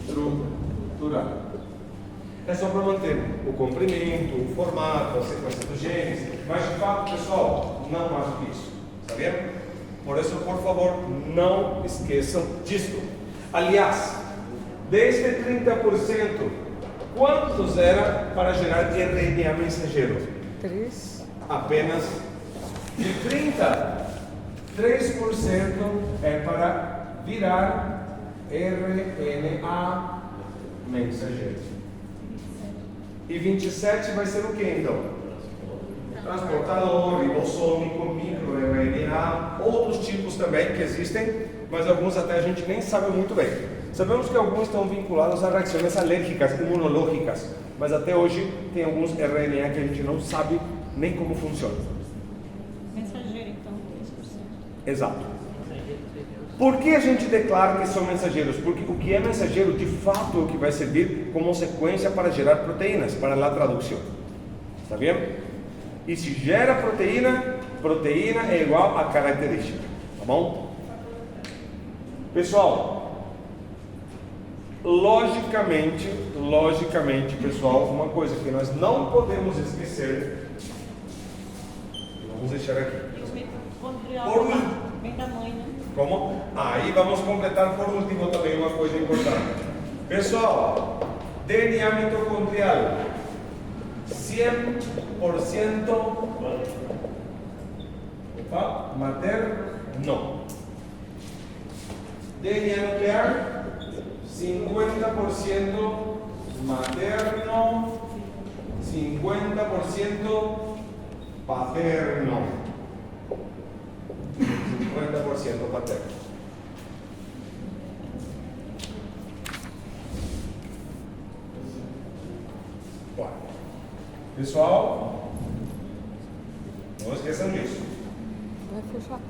estrutural. É só para manter o comprimento, o formato, a sequência dos genes, mas de fato, pessoal, não mais do que isso. Está vendo? Por isso, por favor, não esqueçam disso. Aliás, deste 30%, quantos era para gerar RNA mensageiro? 3. Apenas de 30%. 3% é para virar RNA mensageiro. E 27 vai ser o que então? Transportador, ribossômico, microRNA, outros tipos também que existem, mas alguns até a gente nem sabe muito bem. Sabemos que alguns estão vinculados a reações alérgicas, imunológicas, mas até hoje tem alguns RNA que a gente não sabe nem como funciona. Mensageiro, então, 3%. Exato. Por que a gente declara que são mensageiros? Porque o que é mensageiro, de fato, é o que vai servir como sequência para gerar proteínas, para a tradução. Está vendo? E se gera proteína, proteína é igual a característica. Tá bom? Pessoal, logicamente, pessoal, uma coisa que nós não podemos esquecer, vamos deixar aqui. Vem da mãe, né? Como? Aí vamos completar por último também uma coisa importante. Pessoal, DNA mitocondrial 100% materno. DNA nuclear 50% materno, 50% paterno. 50% paterno. Bom, pessoal, não esqueçam disso.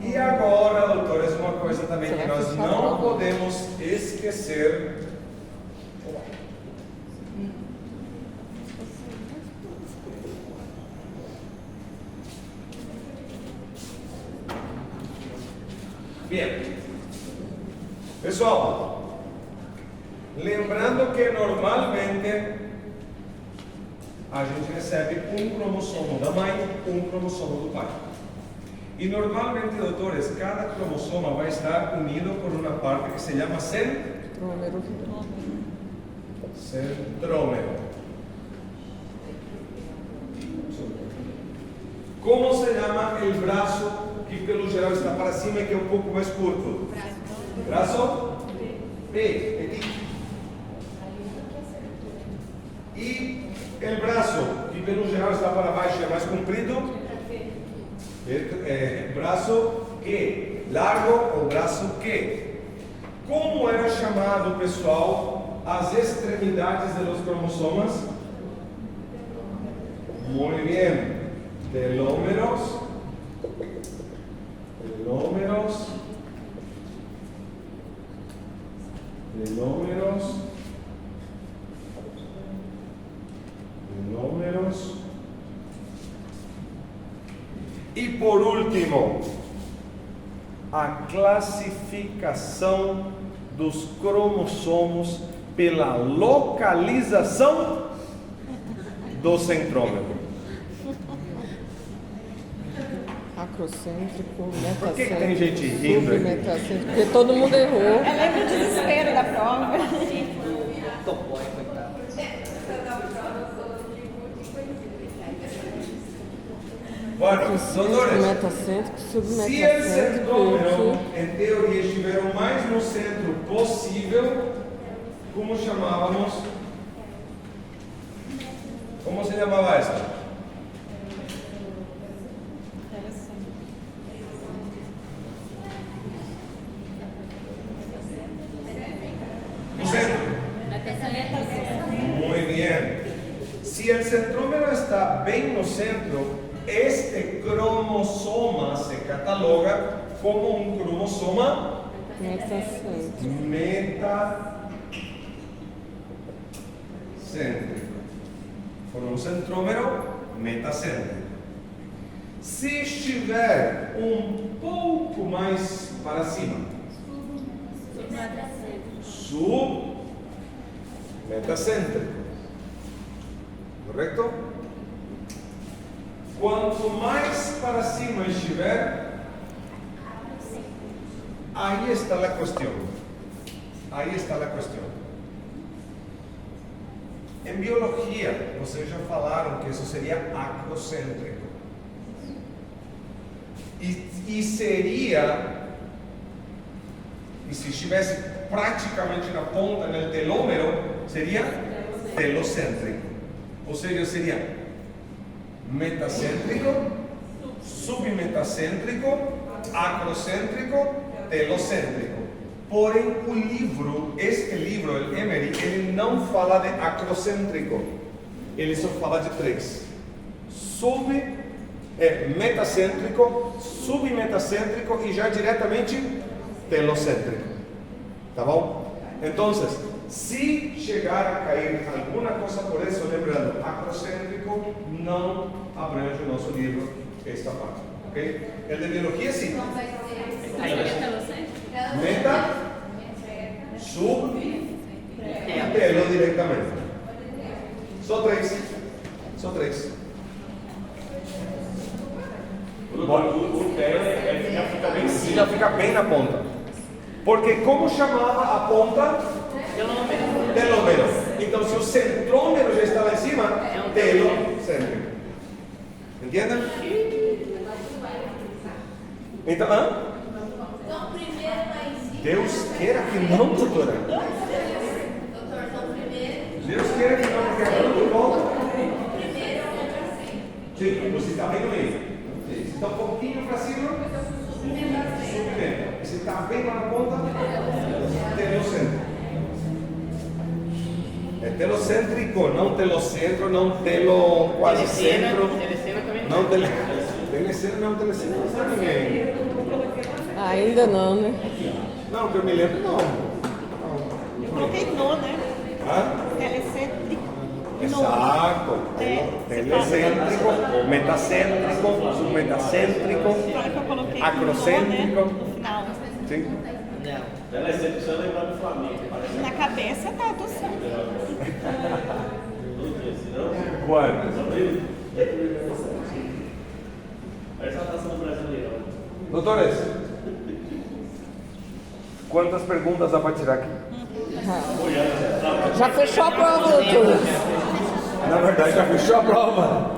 E agora, doutores, uma coisa também que nós não podemos esquecer. Bien. Pessoal, lembrando que normalmente a gente recebe um cromossomo da mãe, um cromossomo do pai. E normalmente, doutores, cada cromossoma vai estar unido por uma parte que se chama Número. centrómero. Como se chama o braço que pelo geral está para cima e que é um pouco mais curto? Braço? P. E o braço que pelo geral está para baixo e é mais comprido? Braço Q. Largo ou braço Q. Como era chamado, pessoal, as extremidades dos cromossomas? Muito bem. Telómeros. E por último, a classificação dos cromossomos pela localização do centrômero. Acrocêntrico, Por que metacêntrico, tem gente rindo aqui? submetacêntrico, porque todo mundo errou. Eu lembro o desespero da prova. Topói, coitado. Bueno, doutores, Metacêntrico, se o submetacêntrico. centrômero, em teoria, estiver o mais no centro possível, como chamávamos? Como se chamava esta? No centro. Muy bien. Si el centrómero está bem no centro, este cromosoma se cataloga como um cromosoma Metacêntrico. metacêntrico. For um centrômero metacêntrico. Se estiver um pouco mais para cima, submetacêntrico. Correto? Quanto mais para cima estiver, aí está a questão. Aí está a questão. Em biologia, vocês já falaram que isso seria acrocêntrico. E seria, e se estivesse praticamente na ponta, no telômero, seria telocêntrico. Ou seja, seria metacêntrico, submetacêntrico, acrocêntrico, telocêntrico. Porém, este livro, o Emery, ele não fala de acrocêntrico. Ele só fala de três: metacêntrico, submetacêntrico e já diretamente telocêntrico. Tá bom? Então, se chegar a cair alguma coisa por isso, lembrando, acrocêntrico não abrange o nosso livro, esta parte, ok? El de biologia, sim. Meta, sub e telo diretamente. Só três. O telo fica bem em cima. Já fica bem na ponta. Porque como chamava a ponta? Telômero. Então, se o centrômero já está lá em cima, telocêntrico. Entendem? Então, Então, primeiro lá em cima. Deus queira que não, doutora. Doutor, então primeiro. Deus queira que não, porque é muito bom. Primeiro é o assim. Sim, você está bem no meio. Você está um pouquinho para cima. Submeta. Você está bem lá na ponta. Telocêntrico. É telocêntrico, não telocentro, não telo quase centro. Não telecentro, não telecentro, não sabe ninguém. Ainda não, né? Não, que eu me lembro, não. Coloquei no, né? Hã? Telecêntrico. Exato. Telecêntrico, metacêntrico, submetacêntrico, Olha que eu coloquei acrocêntrico. no, né? No final. Sim? Não. Ela é sempre precisa lembrar do Flamengo. Parece Na cabeça tá tudo certo. todo dia, senão. Quantas? Parece a taça do Brasileirão. Doutores, quantas perguntas dá para tirar aqui? Já fechou a prova, doutor? Na verdade, já fechou a prova.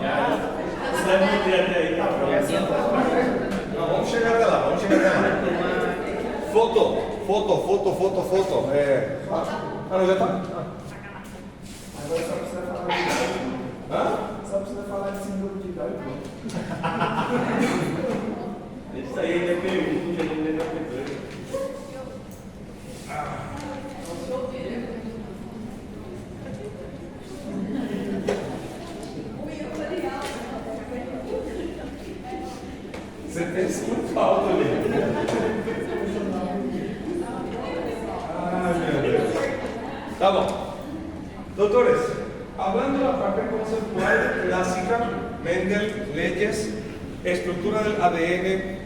Você deve ter até aí, tá pronto. Não, vamos chegar até lá, vamos chegar até lá. Foto. Não, já tá? Agora só precisa falar de idade. Hã? Só precisa falar de síndrome de idade. Isso aí ele é pergunta, ele não é pergunta. Você pensa muito alto ali. Ai, meu Deus. Tá bom. Doutores, hablando de la parte conceptual clásica, Mendel, leyes, estructura del ADN,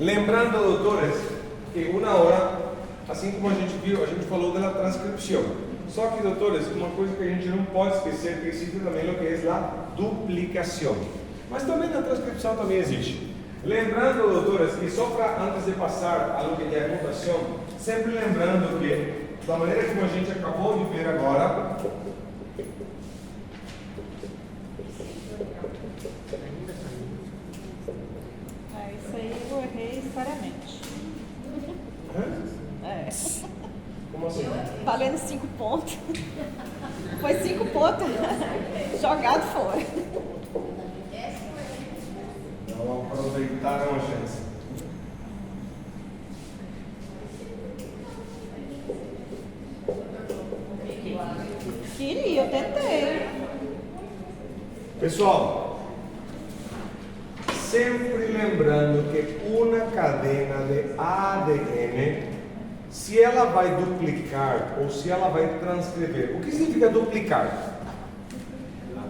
lembrando, doutores, que uma hora, assim como a gente viu, a gente falou da transcrição. Só que, doutores, uma coisa que a gente não pode esquecer, que existe também o que é a duplicação. Mas também na transcrição também existe. Lembrando, doutores, que só para antes de passar a lo que é a mutação, sempre lembrando que, da maneira como a gente acabou de ver agora, Isso aí eu errei seriamente. É. como assim? Valendo 5 pontos. Foi 5 pontos jogado fora. Não aproveitaram a chance. Queria, eu tentei. Pessoal, sempre lembrando que uma cadena de ADN, se ela vai duplicar ou se ela vai transcrever, o que significa duplicar? Ela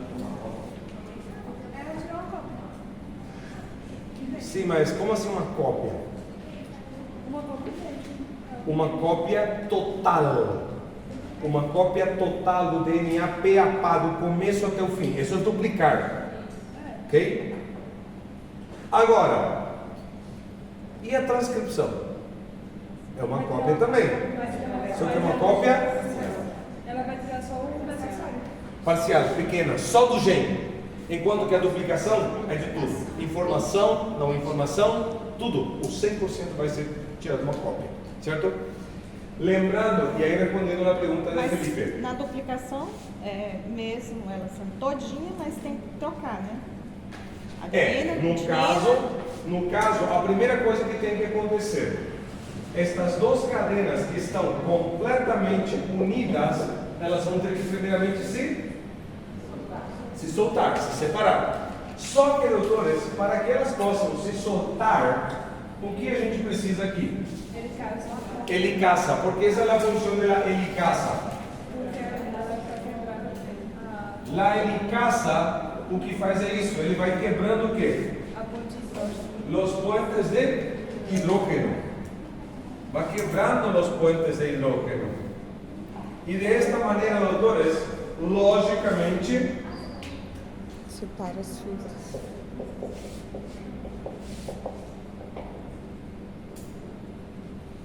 tirou uma cópia. Sim, mas como assim uma cópia? Uma cópia dele. Uma cópia total. Uma cópia total do DNA pé a pá, do começo até o fim. Isso é duplicar. Ok? Agora, e a transcrição? É uma cópia também. Só que é uma cópia Ela vai tirar só o necessário. parcial, pequena, só do gene. Enquanto que a duplicação é de tudo. Informação, não informação, tudo. O 100% vai ser tirado de uma cópia. Certo? Lembrando, e aí respondendo a pergunta de Mas Felipe. na duplicação, mesmo ela sendo todinha, mas tem que trocar, né? No caso, a primeira coisa que tem que acontecer, estas duas cadenas que estão completamente unidas, elas vão ter que primeiramente se soltar, se separar. Só que, doutores, para que elas possam se soltar, o que a gente precisa aqui? Helicasa, porque essa é a função da helicasa. La helicasa, o que faz é isso, ele vai quebrando o quê? Los puentes de hidrógeno. Vai quebrando los puentes de hidrógeno. E desta maneira, doutores, logicamente, Separa as fitas.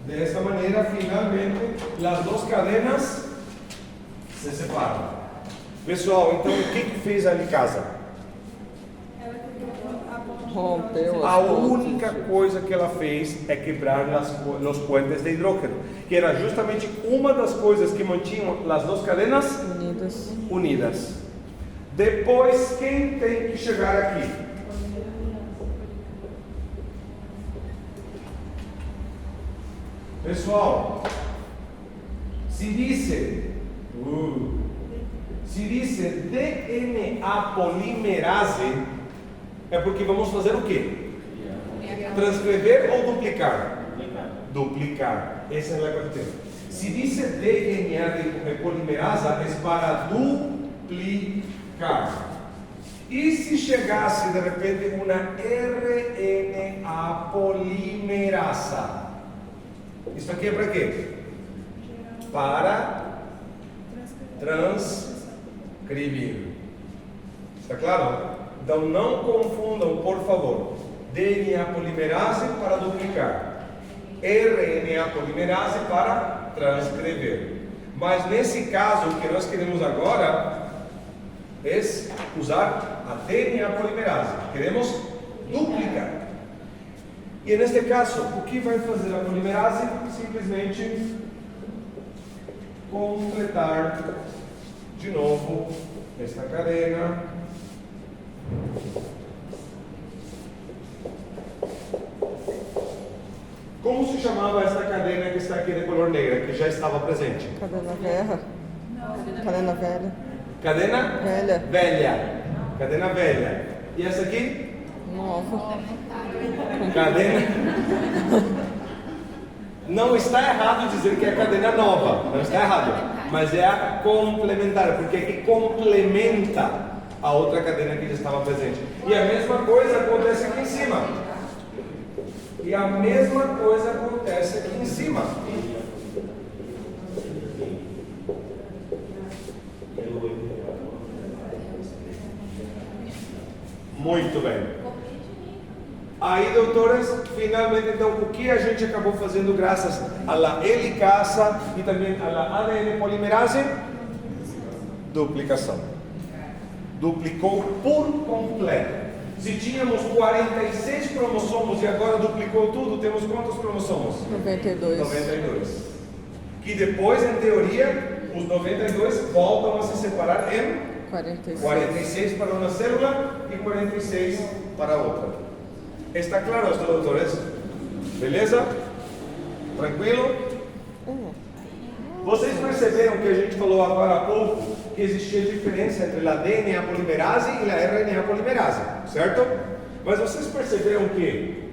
de esta maneira, finalmente, as duas cadenas se separam. Pessoal, então o que fez a helicasa? Rompeu A as pontes. única coisa que ela fez é quebrar os puentes de hidrógeno, que era justamente uma das coisas que mantinham as duas cadenas unidas. Depois, quem tem que chegar aqui? Pessoal, se diz DNA polimerase, é porque vamos fazer o quê? Transcrever ou duplicar? Duplicar. Essa é a questão. Se diz DNA de polimerasa, é para duplicar. E se chegasse de repente uma RNA polimerasa? Isso aqui é para quê? Para transcrever. Está claro? Então não confundam, por favor, DNA polimerase para duplicar, RNA polimerase para transcrever. Mas nesse caso, o que nós queremos agora é usar a DNA polimerase. Queremos duplicar. E neste caso, o que vai fazer a polimerase? Simplesmente completar de novo esta cadena. Como se chamava esta cadena que está aqui de color negra, que já estava presente? Cadena velha. Cadena velha. Cadena Velha. velha. Cadena velha. E essa aqui? Nova. Cadena. Não está errado dizer que é a cadena nova. Não está errado. Mas é a complementar, porque é que complementa a outra cadena que já estava presente. E a mesma coisa acontece aqui em cima. E a mesma coisa acontece aqui em cima. Muito bem. Aí, doutores, finalmente, então, o que a gente acabou fazendo graças à helicasa e também à ADN polimerase? Duplicação. Duplicou por completo. Se tínhamos 46 cromossomos e agora duplicou tudo, temos quantos cromossomos? 92. 92. Que depois, em teoria, os 92 voltam a se separar em 46. 46 para uma célula e 46 para outra. Está claro, doutores? Beleza? Tranquilo? Vocês perceberam que a gente falou agora há pouco que existia diferença entre a DNA polimerase e a RNA polimerase, certo? Mas vocês perceberam que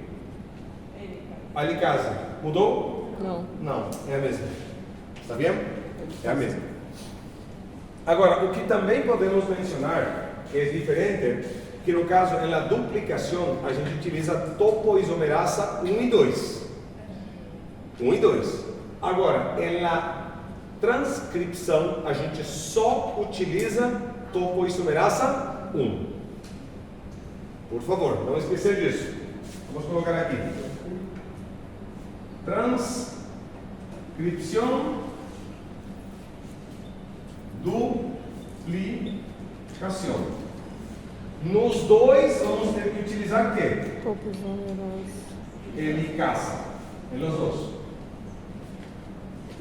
a helicase mudou? Não. Não, é a mesma. Está vendo? É a mesma. Agora, o que também podemos mencionar, que é diferente, que no caso, na duplicação, a gente utiliza topoisomerasa 1 e 2. 1 e 2. Agora, na transcrição, a gente só utiliza topoisomerasa 1. Por favor, não esquecer disso. Vamos colocar aqui. Transcrição, duplicação. Nos dois, vamos ter que utilizar o quê? Topoisomerase. Helicasa. Em los dois.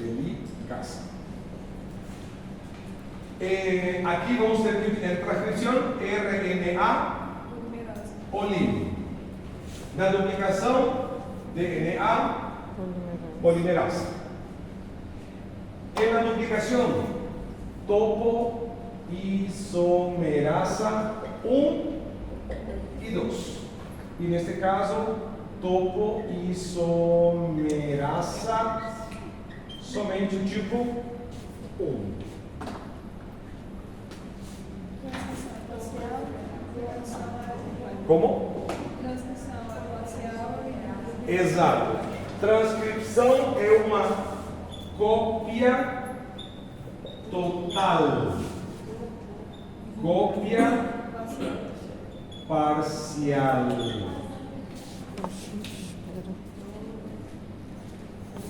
Helicasa. Aqui vamos ter que em transcrição RNA olívico. Na duplicação DNA polimerase. Na duplicação topoisomerasa 1 e 2. E neste caso, topoisomerasa somente o tipo 1. Como? Transcrição parcial e Exato. Transcrição é uma cópia total. Cópia parcial.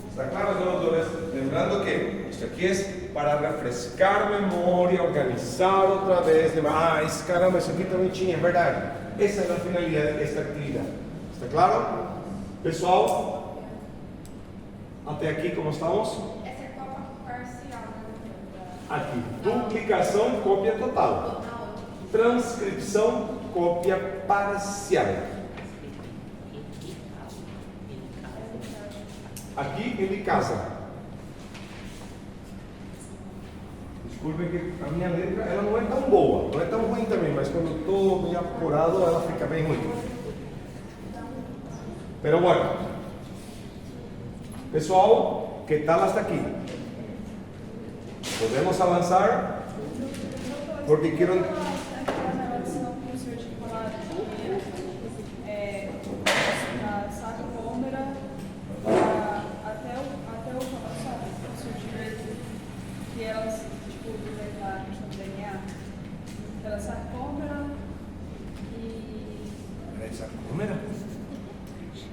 Está claro, doutores? Lembrando que isso aqui é para refrescar a memória, organizar outra vez. Caramba, isso aqui também tinha, é verdade. Essa é a finalidade desta atividade. Está claro? Pessoal, até aqui como estamos? Essa é cópia parcial. Aqui, duplicação, cópia total. Transcrição, cópia parcial. Aqui, helicasa. Desculpem que a minha letra ela não é tão boa, não é tão ruim também, mas quando eu estou meio apurado ela fica bem ruim. Pero bueno, pessoal, que tal hasta aqui? Podemos avançar? Porque quero... aquela relação que o senhor tinha falado que a saca pômera até o essa câmera?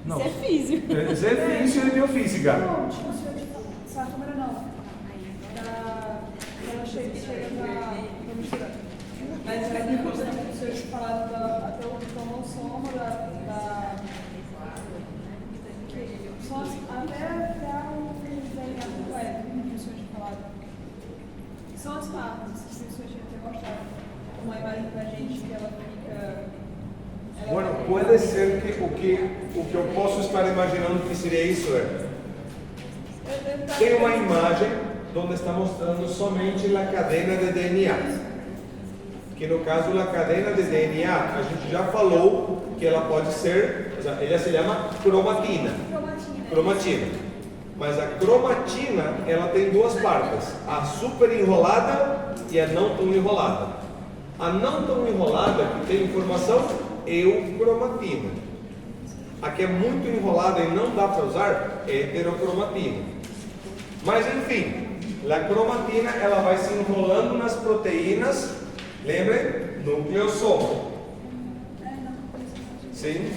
Não. Isso é físico. Isso é físico de biofísica. Não, tipo, essa câmera não. Ela chega pra misturar. Mas é que o senhor tinha falado até o cromossoma até o DNA completo, que o senhor tinha falado. São as partes que o senhor tinha até mostrado uma imagem pra gente que ela fica. Bueno, pode ser que o que eu posso estar imaginando que seria isso tem uma imagem onde está mostrando somente a cadena de DNA. Que no caso a cadena de DNA, a gente já falou que ela pode ser, ela se chama cromatina. Cromatina. Mas a cromatina, ela tem duas partes, a super enrolada e a não tão enrolada. A não tão enrolada, que tem informação, eucromatina. A que é muito enrolada e não dá para usar, é heterocromatina. Mas enfim, a cromatina, ela vai se enrolando nas proteínas, lembrem? Nucleossoma. Sim?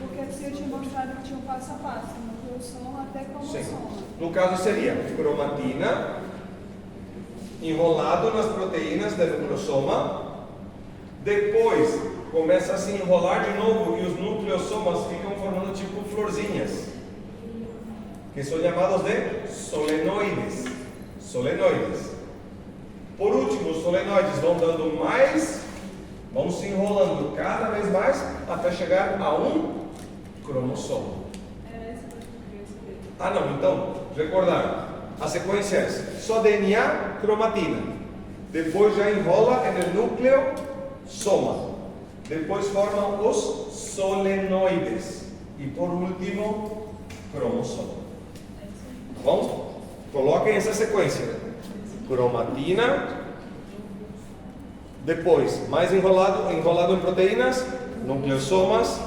Porque o senhor tinha mostrado que tinha um passo a passo, nucleossoma até cromossoma. Sim. No caso seria cromatina enrolado nas proteínas do nucleossoma, depois começa a se enrolar de novo e os nucleossomas ficam formando tipo florzinhas, que são chamados de solenoides. Solenoides. Por último, os solenoides vão dando mais, vão se enrolando cada vez mais até chegar a um cromossomo. Ah não, então, recordar, a sequência é só DNA, cromatina, depois já enrola no núcleo soma, depois formam os solenoides e por último, cromossomo. Bom? Coloquem essa sequência: cromatina, depois mais enrolado em proteínas, nucleossomas,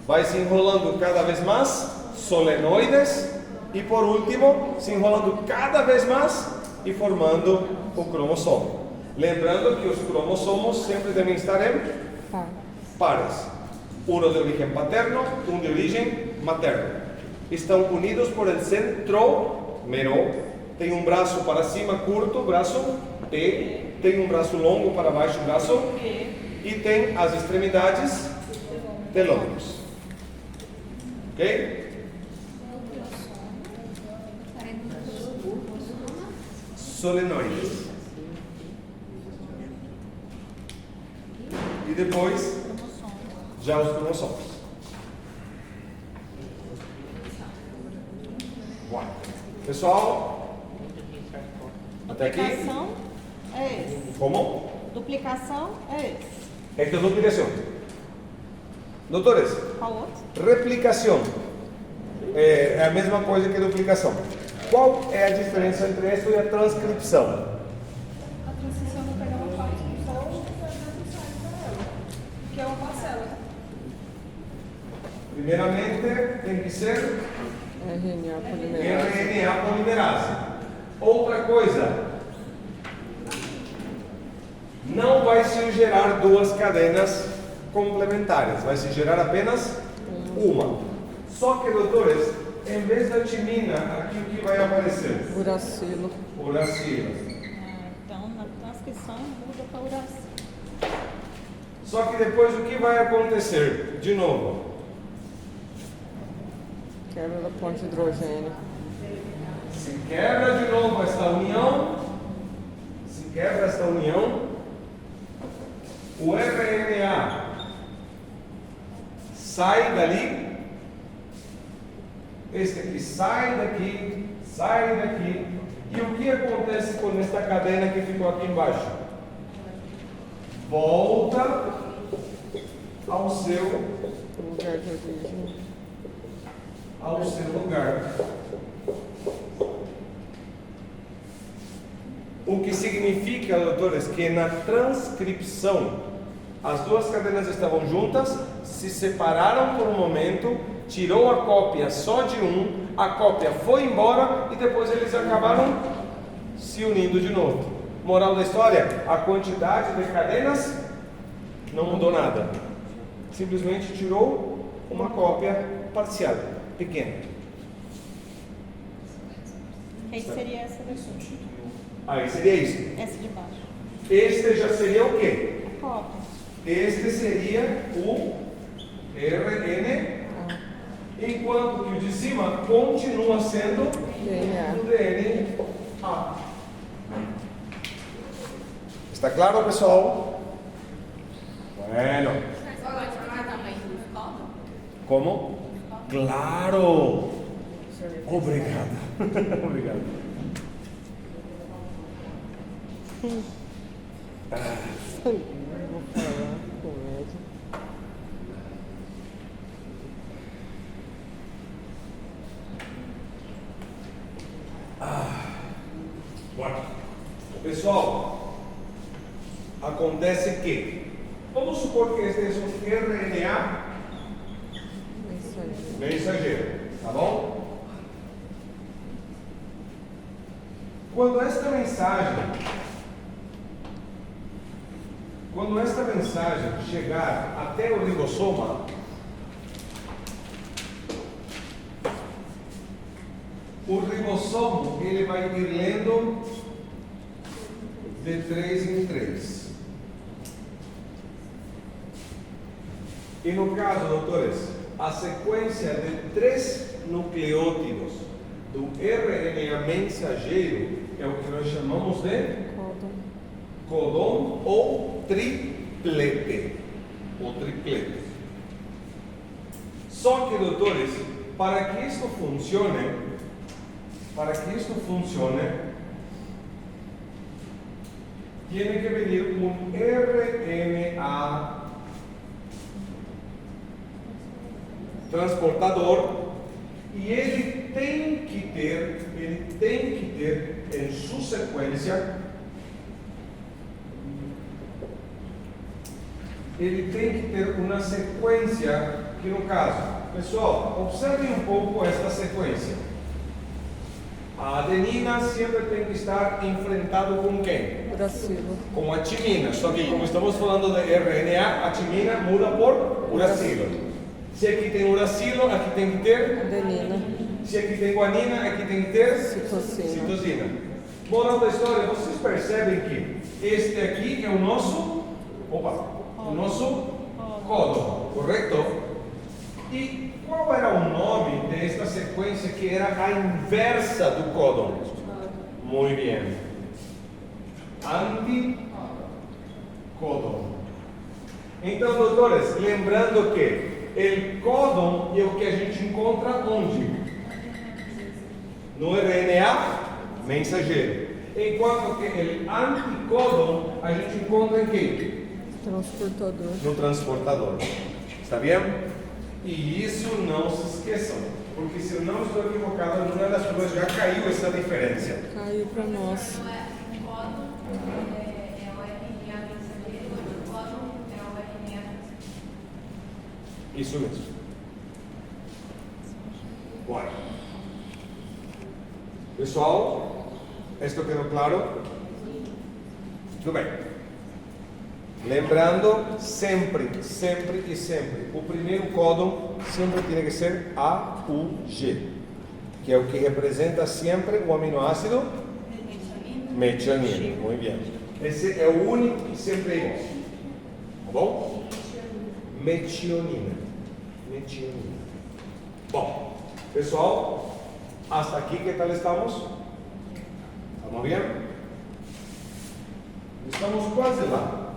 vai se enrolando cada vez mais, solenoides, e por último, se enrolando cada vez mais e formando o cromossomo. Lembrando que os cromossomos sempre devem estar em pares. Um de origem paterno, um de origem materno. Estão unidos por el centrómero. Tem um braço para cima curto, braço T. Tem um braço longo para baixo, braço E. E tem as extremidades telômeros. Ok? Solenoides. E depois, já os cromossomos. Uau. Pessoal, até aqui? Duplicação é esse. Como? Duplicação é esse. Esta es duplicación. Doutores, Qual outro? replicação é a mesma coisa que duplicação. Qual é a diferença entre isso e a transcrição? A transição vai pegar uma parte do sol e vai dar um site para ela, que é uma parcela. Primeiramente, tem que ser RNA polimerase. RNA polimerase. Outra coisa, não vai se gerar duas cadenas complementares, vai se gerar apenas uma. Só que, doutores, em vez da timina, aqui o que vai aparecer? Uracilo. Uracilo. Então, na transcrição, muda para uracilo. Só que depois o que vai acontecer? De novo, Quebra da ponte de hidrogênio. se quebra de novo esta união, o RNA sai dali, este aqui sai daqui, e o que acontece com esta cadena que ficou aqui embaixo? Volta ao seu Lugar de origem. lugar. O que significa, doutores, que na transcrição as duas cadenas estavam juntas, se separaram por um momento, tirou a cópia só de um, a cópia foi embora e depois eles acabaram se unindo de novo. Moral da história, a quantidade de cadenas não mudou nada. Simplesmente tirou uma cópia parcial, pequena. Aí seria essa daqui. Aí seria isso. Essa de baixo. Este já seria o quê? A cópia. Este seria o RNA, enquanto que o de cima continua sendo DNA. o DNA. Está claro, pessoal? Bueno. Pode explicar também os códigos? Como? Claro! Obrigado. Obrigado. Vou falar comédia. Bora. Pessoal, acontece que, vamos supor que este é um RNA mensageiro, tá bom? Quando esta mensagem chegar até o ribossoma, o ribossomo ele vai ir lendo de 3 em 3. E no caso, doutores, a sequência de 3 nucleótidos do RNA mensageiro é o que nós chamamos de códon ou triplete. Só que, doutores, para que isto funcione, tem que vir um RNA transportador e ele tem que ter em sua sequência, uma sequência que, no caso, pessoal, observem um pouco esta sequência. A adenina sempre tem que estar enfrentado com quem? Uracilo. Com a timina, só que como estamos falando de RNA, a timina muda por uracilo. Se aqui tem uracilo, aqui tem que ter Adenina. Se aqui tem guanina, aqui tem que ter Citosina. Moral da história, vocês percebem que este aqui é o nosso códon, correto? E qual era o nome desta sequência que era a inversa do códon? Muito bem. Anticódon. Então, doutores, lembrando que o códon é o que a gente encontra onde? No RNA mensageiro. Enquanto que o anticódon a gente encontra em quem? Transportador. No transportador. Está bem? E isso não se esqueçam, porque se eu não estou equivocado, numa das duas já caiu essa diferença. Caiu para nós. Não é o códon, é o RNA mensageiro, o códon é o RNA mensageiro. Isso mesmo. Bora. Pessoal, isto quedou claro? Tudo bem. Lembrando, sempre, o primeiro códon sempre tem que ser AUG, que é o que representa sempre o aminoácido metionina. Muito bem. Esse é o único que sempre é igual. Tá bom? Metionina. Bom, pessoal, hasta aqui que tal estamos? Estamos bem? Estamos quase lá.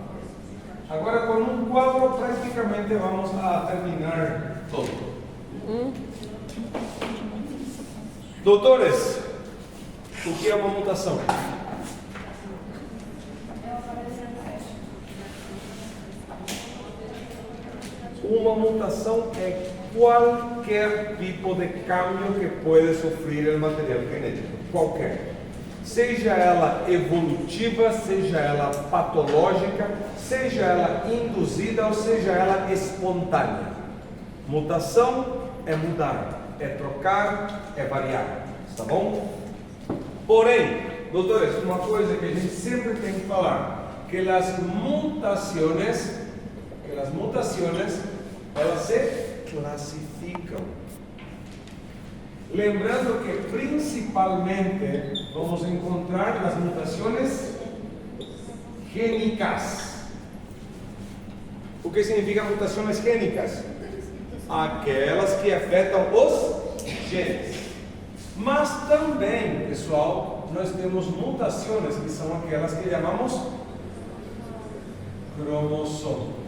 Agora, com um quadro, praticamente vamos a terminar todo. Doutores, o que é uma mutação? Uma mutação é qualquer tipo de cambio que pode sofrer o material genético. Qualquer. Seja ela evolutiva, seja ela patológica, seja ela induzida ou seja ela espontânea. Mutação é mudar, é trocar, é variar. Está bom? Porém, doutores, uma coisa que a gente sempre tem que falar, que as mutações elas se classificam. Lembrando que principalmente vamos encontrar las mutações gênicas. O que significa mutações gênicas? Aquelas que afetam os genes. Mas também, pessoal, nós temos mutações que são aquelas que chamamos cromossômicas.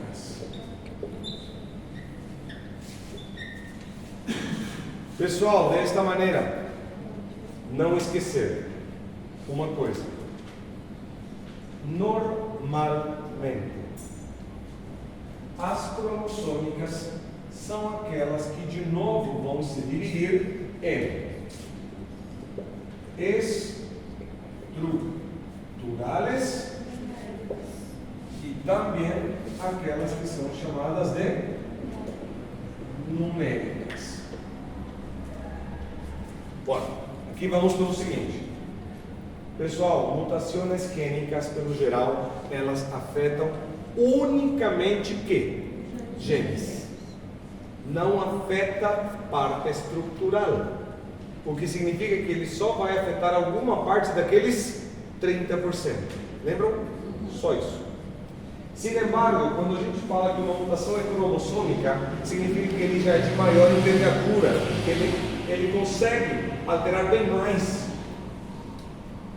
Pessoal, desta maneira, não esquecer uma coisa. Normalmente, as cromossômicas são aquelas que de novo vão se dividir em estruturais e também aquelas que são chamadas de numéricas. Bom, aqui vamos pelo seguinte. Pessoal, mutações gênicas, pelo geral, elas afetam unicamente que? Genes. Não afeta parte estrutural. O que significa que ele só vai afetar alguma parte daqueles 30%. Lembram? Só isso. Sin embargo, quando a gente fala que uma mutação é cromossômica, significa que ele já é de maior envergadura, ele consegue alterar bem mais,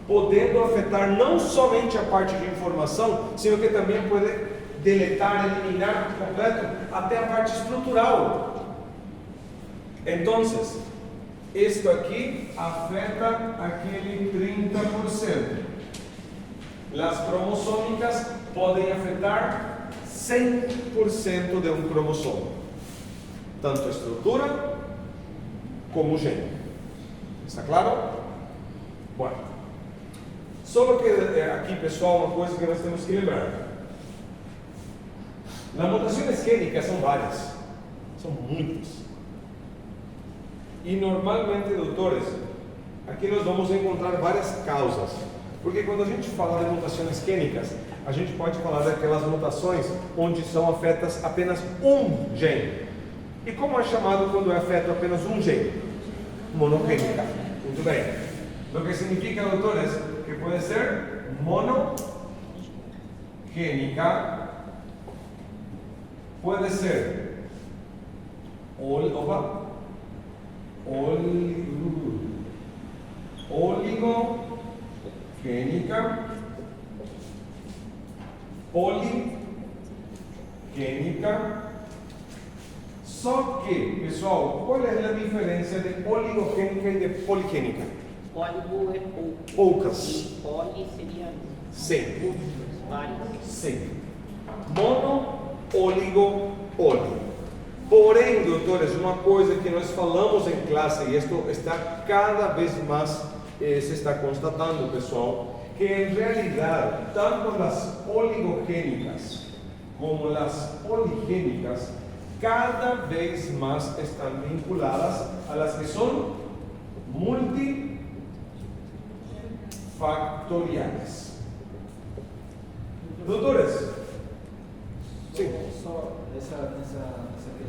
podendo afetar não somente a parte de informação, sino que também pode deletar, eliminar por completo até a parte estrutural. Então, isto aqui afeta aquele 30%. As cromossômicas podem afetar 100% de um cromossomo, tanto a estrutura como o gene. Está claro? Bom, só que aqui, pessoal, uma coisa que nós temos que lembrar. As mutações gênicas são várias, são muitas. E normalmente, doutores, aqui nós vamos encontrar várias causas. Porque quando a gente fala de mutações gênicas, a gente pode falar daquelas mutações onde são afetas apenas um gene. E como é chamado quando é afeto apenas um gene? Monogênica. Muito bem. O que significa, doutores, que pode ser monogênica, pode ser oligogênica, poligênica. Só que, pessoal, qual é a diferença de oligogênica e de poligênica? Óligo é pouco. Poucas. E poli seria Sim. vários. Sim. Mono, oligo, poli. Porém, doutores, uma coisa que nós falamos em classe, e isto está cada vez mais se está constatando, pessoal, que em realidade, tanto as oligogênicas como as poligênicas, cada vez mais estão vinculadas a las que são multifactoriais. Doutores? Sim. Só essa questão, sei que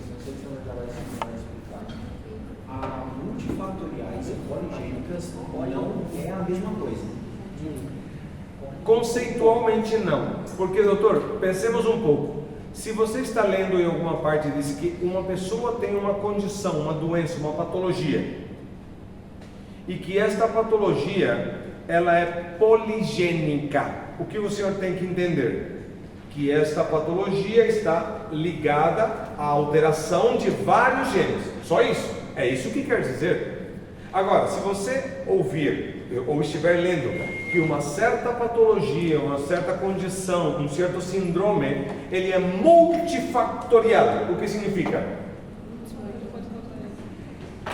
você vai explicar. A multifactoriais e poligênicas não é a mesma coisa. Conceitualmente não. Porque, doutor, pensemos um pouco. Se você está lendo em alguma parte, diz que uma pessoa tem uma condição, uma doença, uma patologia, e que esta patologia, ela é poligênica. O que o senhor tem que entender? Que esta patologia está ligada à alteração de vários genes. Só isso. É isso que quer dizer. Agora, se você ouvir ou estiver lendo que uma certa patologia, uma certa condição, um certo síndrome, ele é multifactorial. O que significa?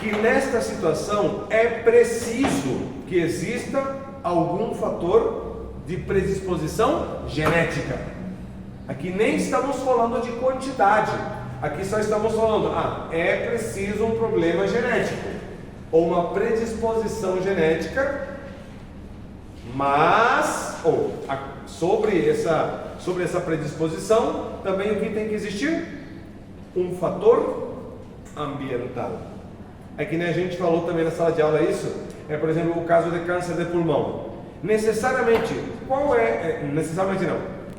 Que nesta situação é preciso que exista algum fator de predisposição genética. Aqui nem estamos falando de quantidade. Aqui só estamos falando, é preciso um problema genético ou uma predisposição genética, mas sobre essa predisposição também o que tem que existir? um fator ambiental. É que nem a gente falou também na sala de aula isso, por exemplo, o caso de câncer de pulmão. Necessariamente,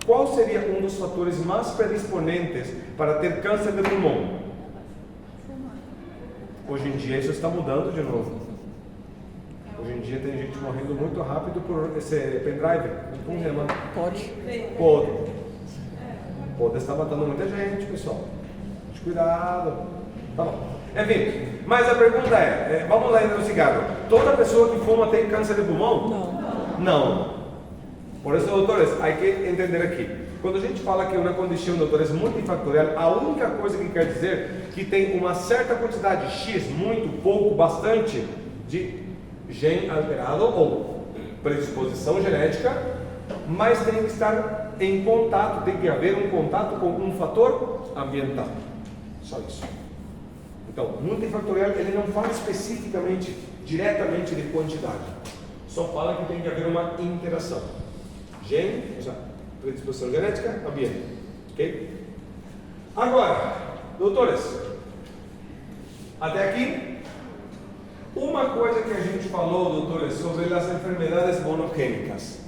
qual seria um dos fatores mais predisponentes para ter câncer de pulmão? Hoje em dia isso está mudando de novo. Hoje em dia tem gente morrendo muito rápido por esse pendrive. Como chama? Pode estar matando muita gente, pessoal. Cuidado. Tá bom. Enfim, mas a pergunta vamos lá no cigarro. Toda pessoa que fuma tem câncer de pulmão? Não. Por isso, doutores, há que entender aqui. Quando a gente fala que é uma condição, doutores, multifactorial, a única coisa que quer dizer que tem uma certa quantidade X, muito, pouco, bastante, de gene alterado ou predisposição genética, mas tem que estar em contato, tem que haver um contato com um fator ambiental. Só isso. Então, multifactorial, ele não fala especificamente, diretamente de quantidade. Só fala que tem que haver uma interação. Gene, predisposição genética, ambiente. Ok? Agora, doutores, até aqui, uma coisa que a gente falou, doutores, sobre as enfermidades monogênicas,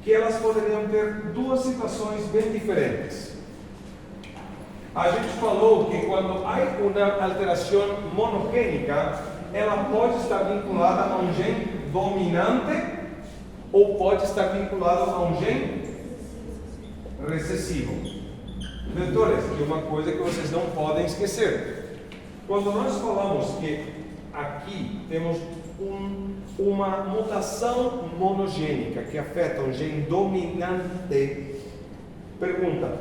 que elas poderiam ter duas situações bem diferentes. A gente falou que quando há uma alteração monogênica, ela pode estar vinculada a um gene dominante ou pode estar vinculada a um gene recessivo. Doutores, que uma coisa que vocês não podem esquecer. Quando nós falamos que aqui temos uma mutação monogênica que afeta um gene dominante, pergunta: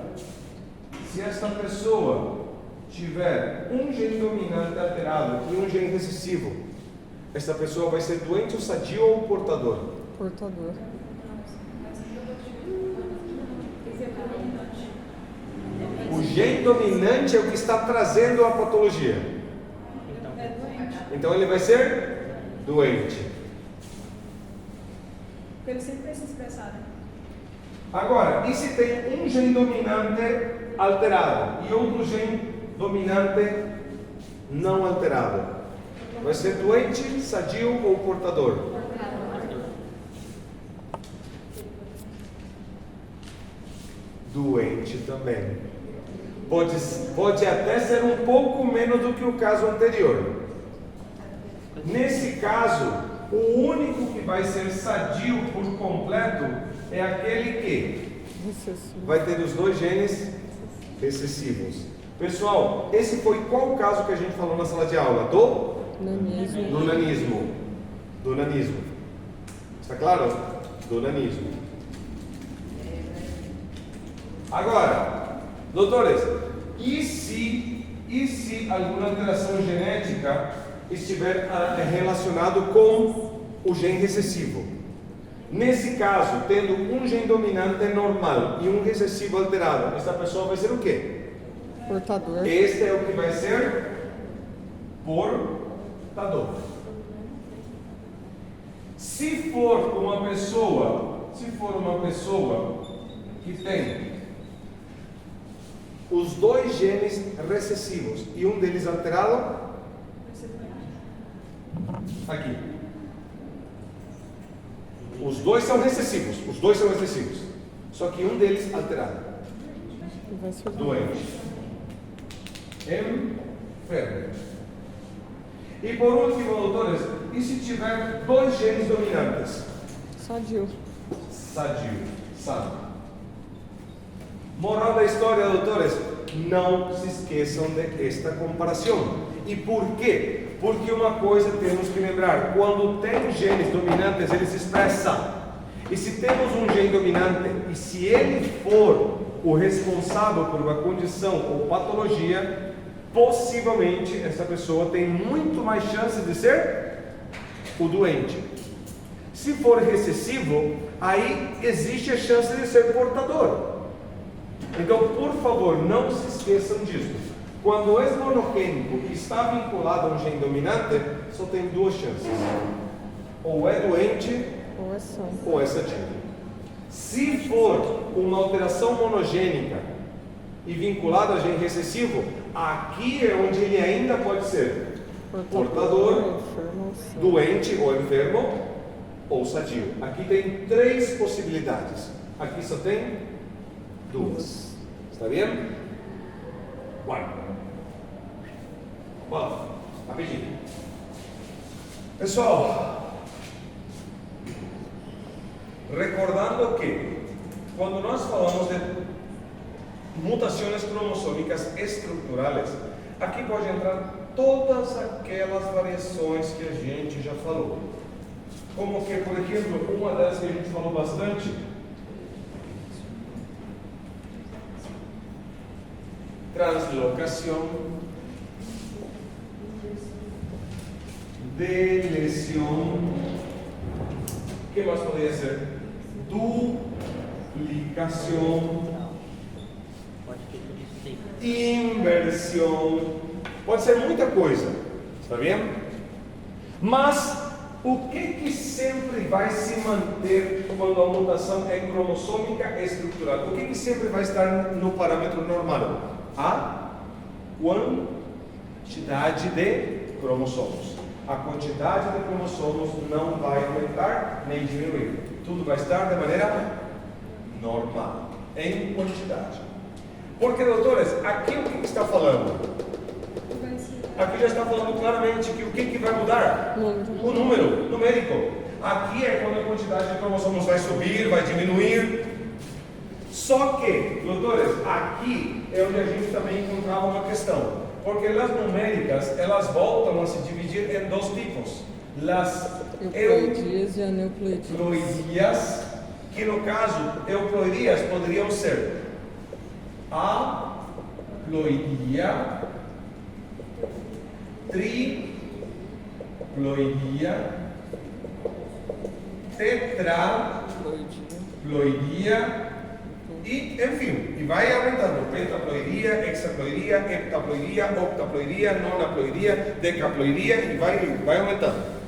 se esta pessoa tiver um gene dominante alterado e um gene recessivo, esta pessoa vai ser doente ou sadio ou portador? Portador. O gene dominante é o que está trazendo a patologia. Então ele vai ser doente. Porque ele sempre vai se expressar, né? Agora, e se tem um gene dominante alterado e outro gene dominante não alterado? Vai ser doente, sadio ou portador? Doente também. Pode até ser um pouco menos do que o caso anterior. Nesse caso, o único que vai ser sadio por completo é aquele que vai ter os dois genes recessivos. Pessoal, esse foi qual o caso que a gente falou na sala de aula? Do nanismo. Está claro? Do nanismo. Agora, doutores, e se alguma alteração genética estiver relacionado com o gene recessivo? Nesse caso, tendo um gene dominante normal e um recessivo alterado, essa pessoa vai ser o quê? Portador. Este é o que vai ser portador. Se for uma pessoa que tem os dois genes recessivos e um deles alterado, aqui. Os dois são recessivos. Só que um deles alterado. Doente. Enfermo. E por último, doutores, e se tiver dois genes dominantes? Sadio. Sano. Moral da história, doutores, não se esqueçam desta comparação. E por quê? Porque uma coisa temos que lembrar: quando tem genes dominantes, eles se expressam. E se temos um gene dominante, e se ele for o responsável por uma condição ou patologia, possivelmente essa pessoa tem muito mais chance de ser o doente. Se for recessivo, aí existe a chance de ser portador. Então, por favor, não se esqueçam disso. Quando é monogênico e está vinculado a um gene dominante, só tem duas chances: ou é doente ou é sadio. Se for uma alteração monogênica e vinculado a gene recessivo, aqui é onde ele ainda pode ser portador, doente ou enfermo ou sadio. Aqui tem 3 possibilidades. Aqui só tem 2. Está bem? Bom, rapidinho. Pessoal, recordando que quando nós falamos de mutações cromossômicas estruturais, aqui pode entrar todas aquelas variações que a gente já falou. Como que, por exemplo, uma das que a gente falou bastante, translocação, deleção, o que mais poderia ser? Duplicação, inversão, pode ser muita coisa, está vendo? Mas o que sempre vai se manter quando a mutação é cromossômica estrutural? O que sempre vai estar no parâmetro normal? A quantidade de cromossomos. A quantidade de cromossomos não vai aumentar nem diminuir. Tudo vai estar de maneira normal, em quantidade. Porque, doutores, aqui o que está falando? Aqui já está falando claramente que o que vai mudar? O número numérico. Aqui é quando a quantidade de cromossomos vai subir, vai diminuir. Só que, doutores, aqui é onde a gente também encontrava uma questão. Porque as numéricas, elas voltam a se dividir em 2 tipos. As euploidias e aneuploidias. Que no caso, euploidias poderiam ser aploidia, triploidia, tetraploidia e, enfim, e vai aumentando. Pentaploidia, hexaploidia, heptaploidia, octaploidia, nonaploidia, decaploidia e vai aumentando.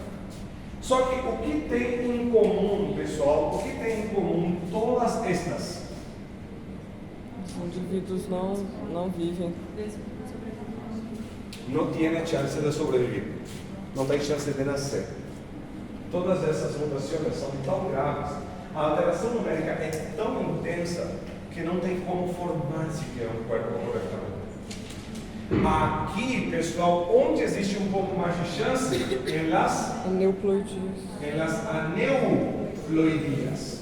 Só que o que tem em comum, pessoal, o que tem em comum todas estas? Os indivíduos não vivem. Não tem chance de sobreviver. Não tem chance de nascer. Todas essas mutações são tão graves. A alteração numérica é tão intensa que não tem como formar sequer um corpo corretamente. Aqui, pessoal, onde existe um pouco mais de chance? Em las Aneuploidias. Em las aneuploidias.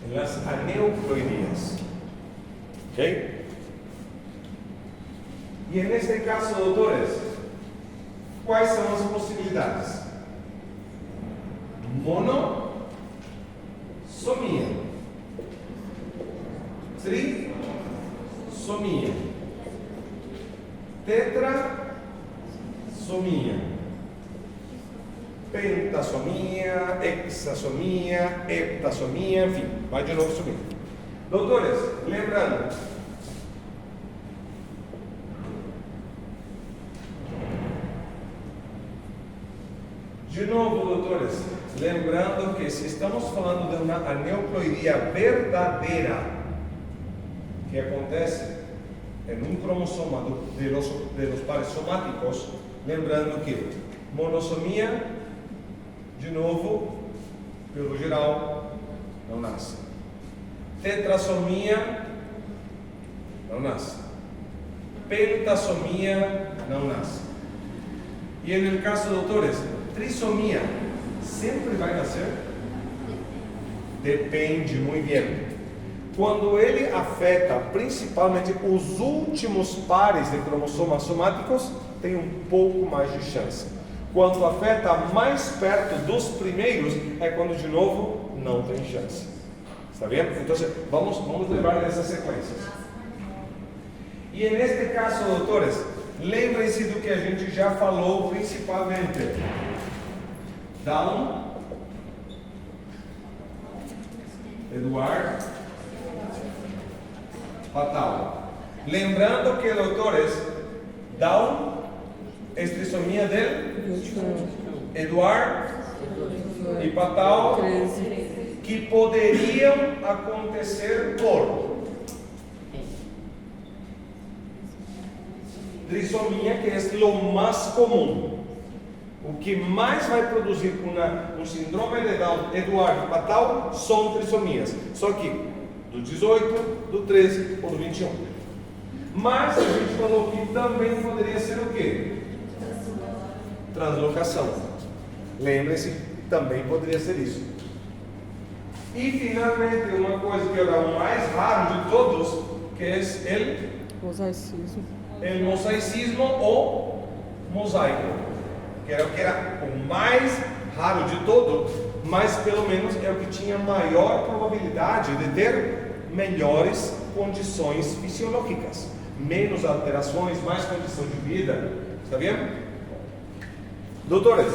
Em las aneuploidias. Ok? E neste caso, doutores, quais são as possibilidades? Monossomia, trissomia, tetrassomia, pentassomia, hexassomia, heptassomia, enfim, vai de novo subindo. Doutores, lembrando, de novo, doutores, lembrando que se estamos falando de uma aneuploidia verdadeira, que acontece em um cromossoma de los pares somáticos, lembrando que monossomia, de novo, pelo geral, não nasce. Tetrassomia, não nasce. Pentassomia, não nasce. E no caso, doutores, trissomia sempre vai nascer? Depende muito bem. Quando ele afeta principalmente os últimos pares de cromossomas somáticos, tem um pouco mais de chance. Quando afeta mais perto dos primeiros, é quando de novo não tem chance. Está vendo? Então vamos lembrar dessas sequências. E neste caso, doutores, lembrem-se do que a gente já falou principalmente. Down, Eduardo, Fatal. Lembrando que, doutores, Down é trissomia dele, Eduardo e Fatal, que poderiam acontecer por trisomia, que é o mais comum. O que mais vai produzir um síndrome de Down, Eduardo Patal, são trisomias. Só que do 18, do 13 ou do 21. Mas a gente falou que também poderia ser o quê? Translocação. Lembre-se, também poderia ser isso. E finalmente, uma coisa que é o mais raro de todos, que é o mosaicismo ou mosaico. Que era o mais raro de todo, mas pelo menos é o que tinha maior probabilidade de ter melhores condições fisiológicas, menos alterações, mais condição de vida. Está vendo? Doutores,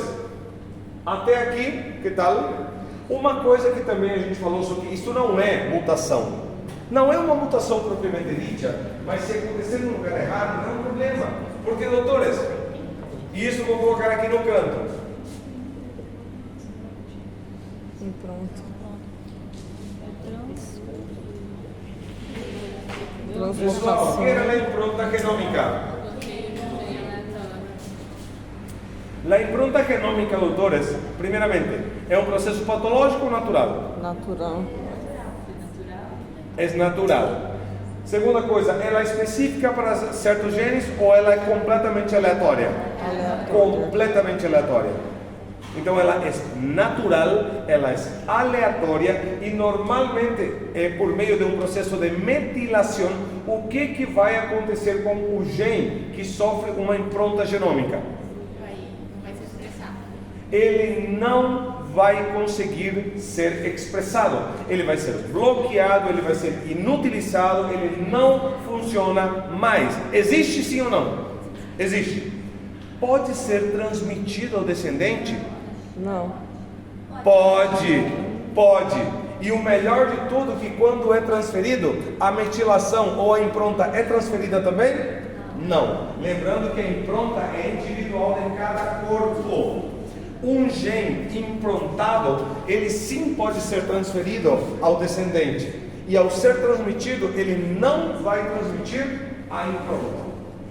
até aqui, que tal? Uma coisa que também a gente falou sobre isso não é mutação. Não é uma mutação propriamente dita, mas se acontecer no lugar errado, não é um problema. Porque, doutores, isso eu vou colocar aqui no canto. E pronto. Pessoal, o que era a impronta genômica? A impronta genômica, doutores, primeiramente, é um processo patológico ou natural? Natural. É natural. Segunda coisa, ela é específica para certos genes ou ela é completamente aleatória? Completamente aleatória. Então ela é natural, ela é aleatória e normalmente é por meio de um processo de metilação. O que vai acontecer com o gene que sofre uma impronta genômica? Vai se expressar. Ele não vai conseguir ser expressado, ele vai ser bloqueado, ele vai ser inutilizado, ele não funciona mais. Existe sim ou não? Existe. Pode ser transmitido ao descendente? Não. Pode. E o melhor de tudo é que quando é transferido, a metilação ou a impronta é transferida também? Não. Lembrando que a impronta é individual em cada corpo. Um gene improntado, ele sim pode ser transferido ao descendente. E ao ser transmitido, ele não vai transmitir a impronta,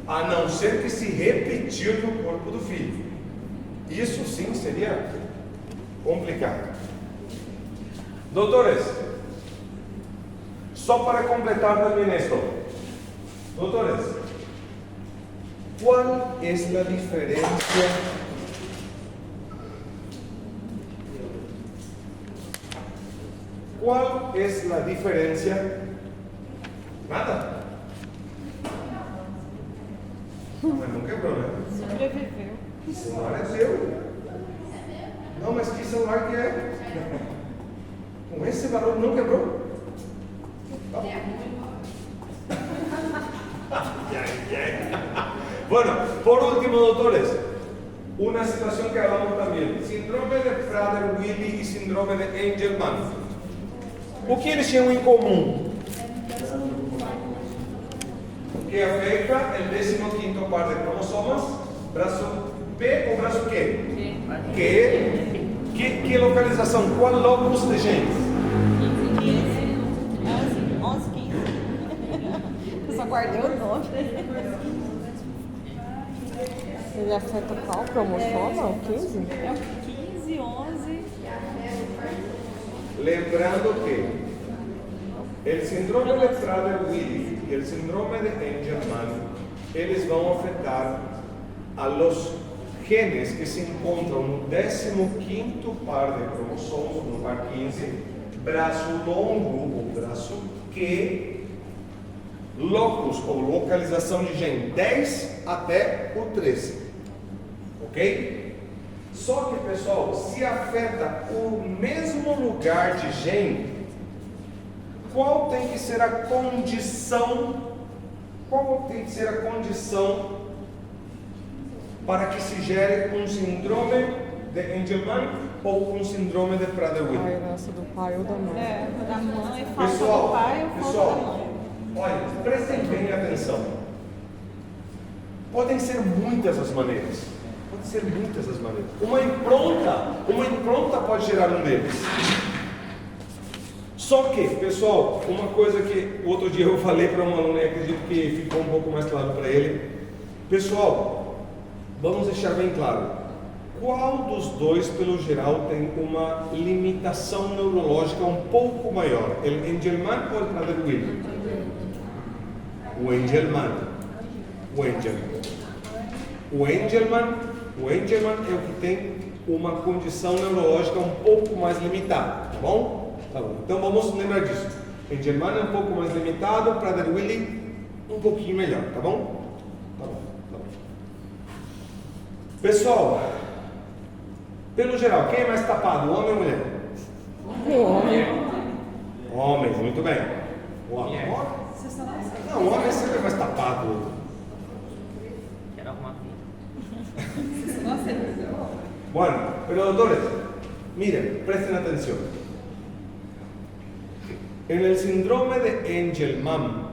a não ser que se repetir no corpo do filho. Isso sim seria complicado. Doutores, só para completar também isto. Doutores, qual é a diferença? ¿Cuál es la diferencia? Nada. Mas não quebrou, né? Sobreviveu. Que celular é seu? Não, mas que celular que é? Com esse barulho não quebrou? Bueno, por último, doutores, uma situação que hablamos também: síndrome de Prader-Willi e síndrome de Angelman. O que eles tinham em comum? Que afeta o 15º par de cromossomas, braço B ou braço Q? Que localização? Qual locus de genes? 11, 15. Eu só guardei o nome. Ele afeta qual cromossoma? O 15? É o 15, 11. Lembrando que o síndrome de Prader-Willi e o síndrome de Angelman, eles vão afetar a los genes que se encontram no 15º par de cromossomos, no par 15, braço longo ou braço Q, locus ou localização de gene 10 até o 13. Ok? Só que, pessoal, se afeta o mesmo lugar de gene, qual tem que ser a condição? Qual tem que ser a condição para que se gere um síndrome de Angelman ou um síndrome de Prader-Willi? A herança do pai ou da mãe. É, da mãe, falta do pai ou falta da mãe. Olha, prestem bem atenção. Podem ser muitas as maneiras. Pode ser muitas as maneiras. Uma impronta pode gerar um deles. Só que, pessoal, uma coisa que outro dia eu falei para um aluno e acredito que ficou um pouco mais claro para ele. Pessoal, vamos deixar bem claro. Qual dos dois, pelo geral, tem uma limitação neurológica um pouco maior? O Engelmann ou o Prader-Willi? O Engelmann. O Engelmann é o que tem uma condição neurológica um pouco mais limitada, tá bom? Tá bom. Então vamos lembrar disso. Engelmann é um pouco mais limitado, Prader-Willi um pouquinho melhor, tá bom? Tá bom. Pessoal, pelo geral, quem é mais tapado, homem ou mulher? Homens, muito bem. O homem. Não, o homem é sempre mais tapado. Quero arrumar filho. Bueno, pero doctores, miren, presten atención. En el síndrome de Engelmann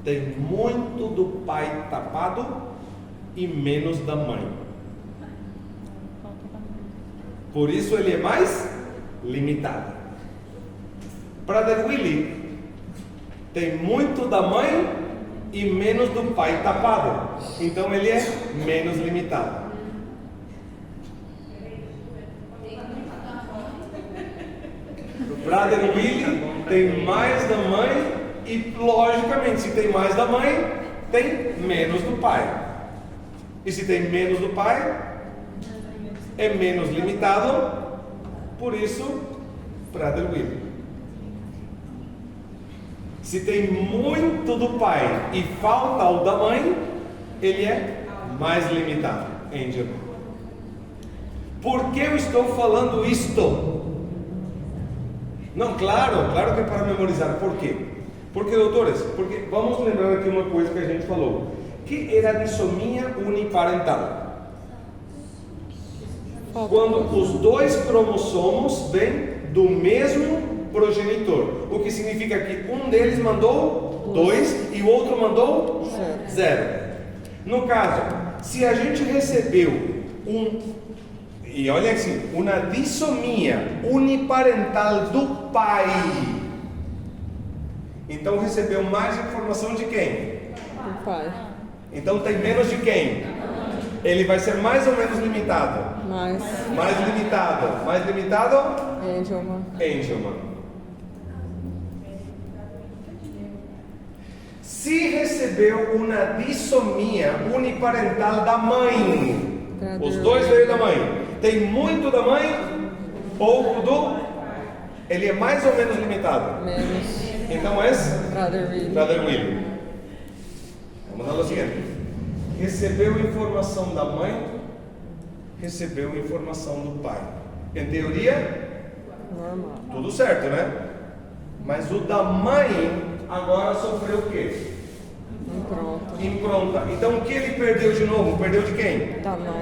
tem muito do pai tapado e menos da mãe. Por isso ele é mais limitado. Prader-Willi tem muito da mãe e menos do pai tapado. Então ele é menos limitado. Prader-Willi tem mais da mãe e, logicamente, se tem mais da mãe, tem menos do pai. E se tem menos do pai, é menos limitado, por isso, Prader-Willi. Se tem muito do pai e falta o da mãe, ele é mais limitado, Engelmann. Por que eu estou falando isto? Não, claro que é para memorizar. Por quê? Porque, doutores, vamos lembrar aqui uma coisa que a gente falou, que era a dissomia uniparental. Quando os dois cromossomos vêm do mesmo progenitor, o que significa que um deles mandou 2 e o outro mandou 0. No caso, se a gente recebeu e olha assim, uma dissomia uniparental do pai, então recebeu mais informação de quem? Do pai. Então tem menos de quem? Ele vai ser mais ou menos limitado? Mais limitado. Mais limitado? Engelmann. Se recebeu uma dissomia uniparental da mãe, os dois veio da mãe, tem muito da mãe, pouco do, ele é mais ou menos limitado? Menos. Então é Prader-Willi. Vamos dar o seguinte: recebeu informação da mãe, recebeu informação do pai. Em teoria, normal. Tudo certo, né? Mas o da mãe agora sofreu o quê? Impronta. Então o que ele perdeu de novo? Perdeu de quem?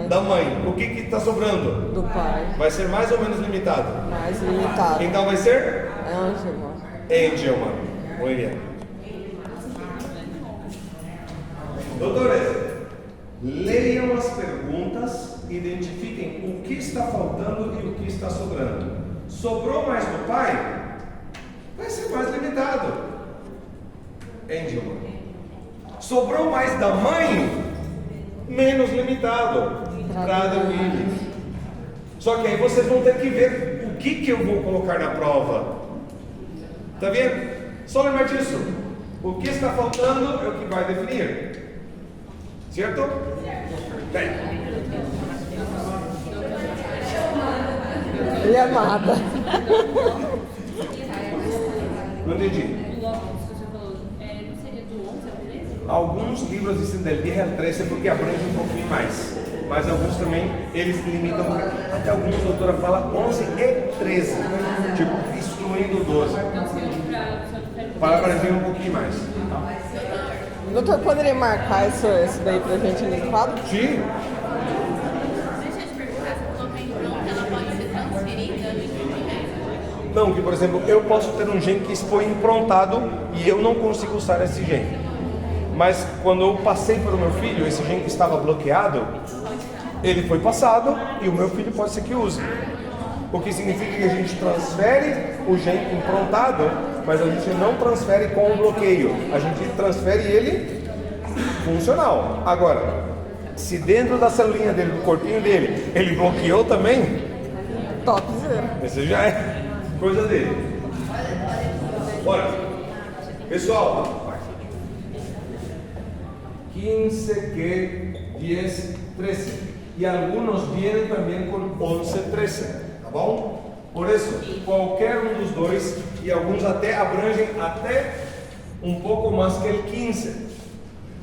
Da mãe. O que está sobrando? Do pai. Vai ser mais ou menos limitado? Mais limitado. Então vai ser? Engelmann. Muito bem. Doutores, leiam as perguntas, identifiquem o que está faltando e o que está sobrando. Sobrou mais do pai? Vai ser mais limitado. Engelmann. Sobrou mais da mãe? Menos limitado. Prader-Willi. Só que aí vocês vão ter que ver o que eu vou colocar na prova. Tá vendo? Só lembrar disso. O que está faltando é o que vai definir. Certo? Bem. Ele é amada. Não entendi. Alguns livros dizem del 10 al 13 porque abrange um pouquinho mais. Mas alguns também, eles limitam. Até alguns, a doutora fala 11 e 13. Tipo, excluindo 12. Para abranger um pouquinho mais. Doutor, poderia marcar isso daí pra gente no quadro? Sim. Deixa eu te perguntar, se colocar em pronto, ela pode ser transferida no entendimento? Não, que por exemplo, eu posso ter um gene que foi improntado e eu não consigo usar esse gene. Mas quando eu passei para o meu filho, esse gene que estava bloqueado, ele foi passado e o meu filho pode ser que use. O que significa que a gente transfere o gene improntado, mas a gente não transfere com o bloqueio. A gente transfere ele funcional. Agora, se dentro da celulinha dele, do corpinho dele, ele bloqueou também, Topzera. esse já é coisa dele. Bora. Pessoal, 15, que 10, 13. E alguns vêm também com 11, 13. Tá bom? Por isso, qualquer um dos dois, e alguns até abrangem até um pouco mais que o 15.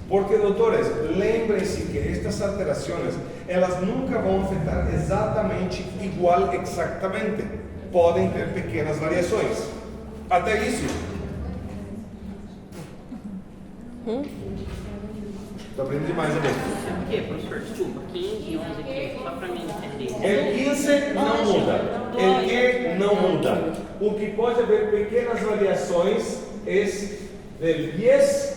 Porque, doutores, lembrem-se que estas alterações, elas nunca vão afetar exatamente igual, exatamente. Podem ter pequenas variações. Até isso. Estou aprendendo demais a ver. O que, professor? Desculpa, 15 e 11 aqui, só pra mim entender. O 15 não muda. O que não muda. O que pode haver pequenas variações é del 10.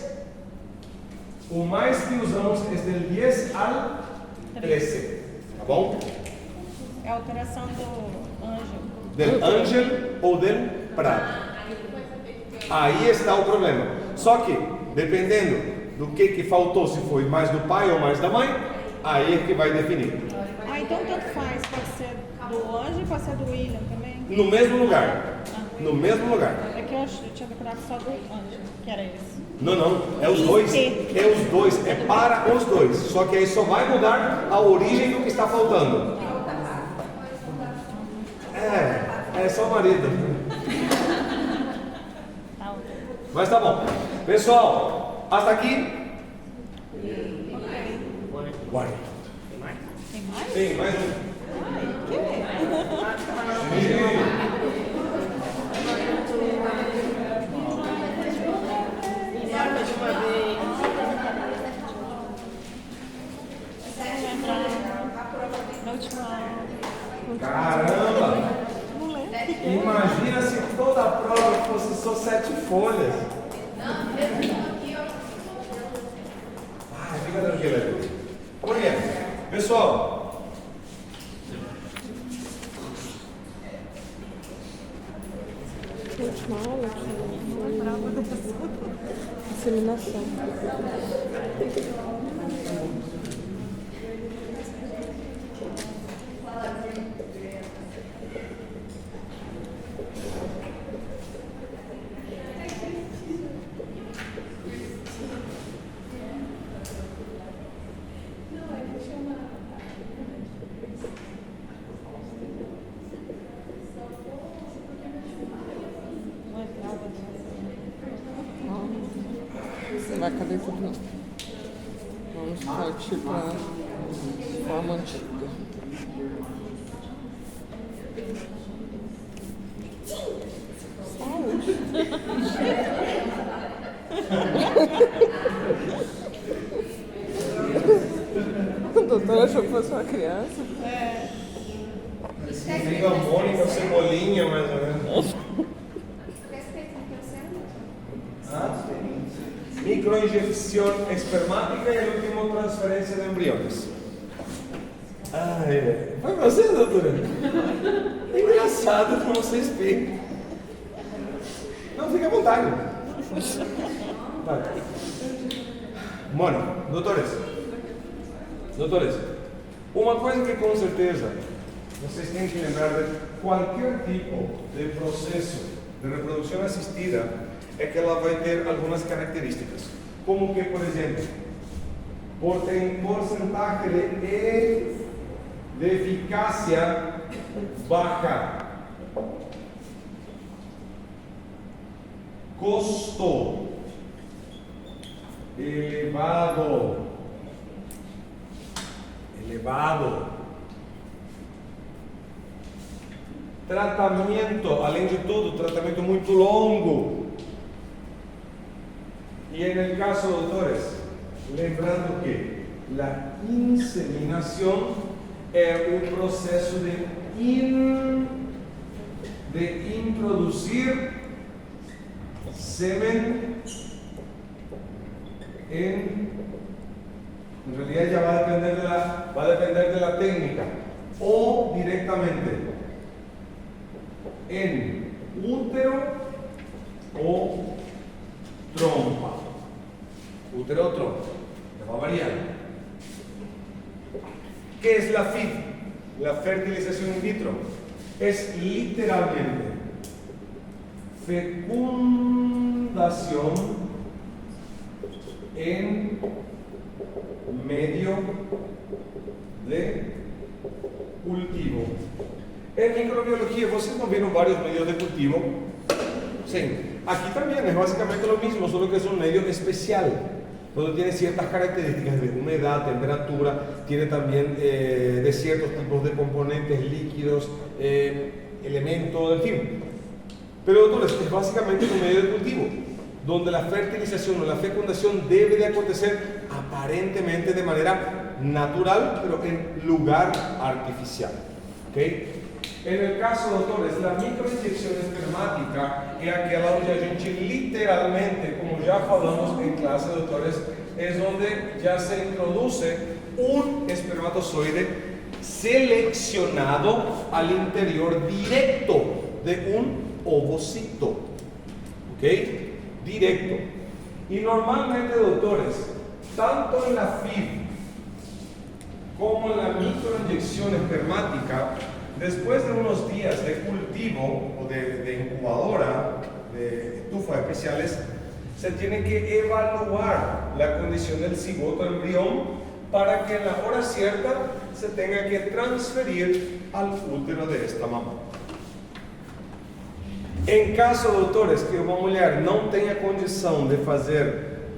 O mais que usamos é del 10 al 13. Tá bom? É a alteração do ângelo. Del ángel ou del prado. Aí está o problema. Só que, dependendo do que faltou, se foi mais do pai ou mais da mãe, aí é que vai definir. Ah, então tanto faz. Pode ser do anjo e pode ser do William também. No mesmo lugar. No mesmo lugar. É que eu tinha decorado só do anjo, que era esse. Não, é os dois. É os dois, é para os dois. Só que aí só vai mudar a origem do que está faltando. É só o marido. Mas tá bom. Pessoal, hasta aqui. Guarda. Tem mais? Tem mais um. Marca de uma vez. Na última. Caramba! Imagina se toda a prova fosse só 7 folhas. Fica tranquilo. Olha, pessoal. Última aula aqui foi disseminação. Vai caber tudo não. Vamos partir para a forma antiga. Saúde. A doutora achou que fosse uma criança. Liga a Mônica, Cebolinha, mais ou menos. Microinjeção espermática e a última transferência de embriões. Foi você, doutora? É engraçado como você explica. Não, fique à vontade. Vai. Bueno, doutores, uma coisa que com certeza vocês têm que lembrar de qualquer tipo de processo de reprodução assistida é que ela vai ter algumas características, como que, por exemplo, tem porcentagem de eficácia baja, custo elevado, tratamento, além de tudo, tratamento muito longo. E no caso, doutores, lembrando que a inseminação é o processo de introduzir sêmen em realidad ya va a depender de la técnica, o directamente en útero o trompa. Útero o trompa. va a variar. ¿Qué es la FIV? La fertilización in vitro. Es literalmente fecundación en medio de cultivo. En microbiología, vocês não viram varios medios de cultivo? Sí. Aquí también es básicamente lo mismo, solo que es un medio especial, donde tiene ciertas características de humedad, temperatura, tiene también de ciertos tipos de componentes líquidos, elementos, en fin. Pero doctores, es básicamente un medio de cultivo, donde la fertilización o la fecundación debe de acontecer aparentemente de manera natural, pero en lugar artificial. ¿Okay? En el caso, doutores, la microinyecção espermática é aquela onde a gente literalmente, como já falamos em classe, doutores, é onde já se introduz um espermatozoide selecionado al interior directo de um ovocito. ¿Ok? Directo. Y normalmente, doutores, tanto en la FIV como en la microinyección espermática, después de unos días de cultivo o de incubadora, de estufas especiales, se tiene que evaluar la condición del cigoto embrión para que en la hora cierta se tenga que transferir al útero de esta mamá. En caso, doutores, que uma mulher não tenha condição de fazer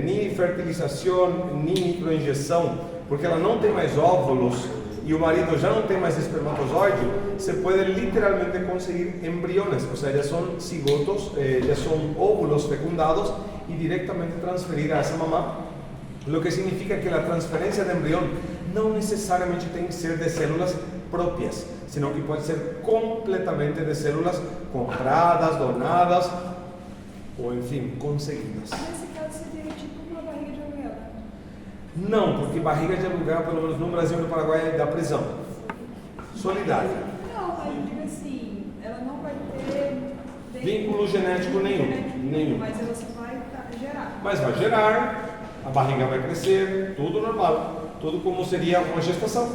nem fertilização, nem microinjeção, porque ela não tem mais óvulos, y el marido ya no tiene más espermatozoide, se puede literalmente conseguir embriones, o sea, ya son cigotos, ya son óvulos fecundados y directamente transferir a esa mamá, lo que significa que la transferencia de embrión no necesariamente tiene que ser de células propias, sino que puede ser completamente de células compradas, donadas o, en fin, conseguidas. Nesse caso, seria tipo uma barriga de aluguel? Não, porque barriga de aluguel, pelo menos no Brasil e no Paraguai, é da prisão. Solidária. Não, mas eu digo assim, ela não vai ter Vínculo genético nenhum. Mas ela só vai gerar. Mas vai gerar, a barriga vai crescer, tudo normal. Tudo como seria uma gestação.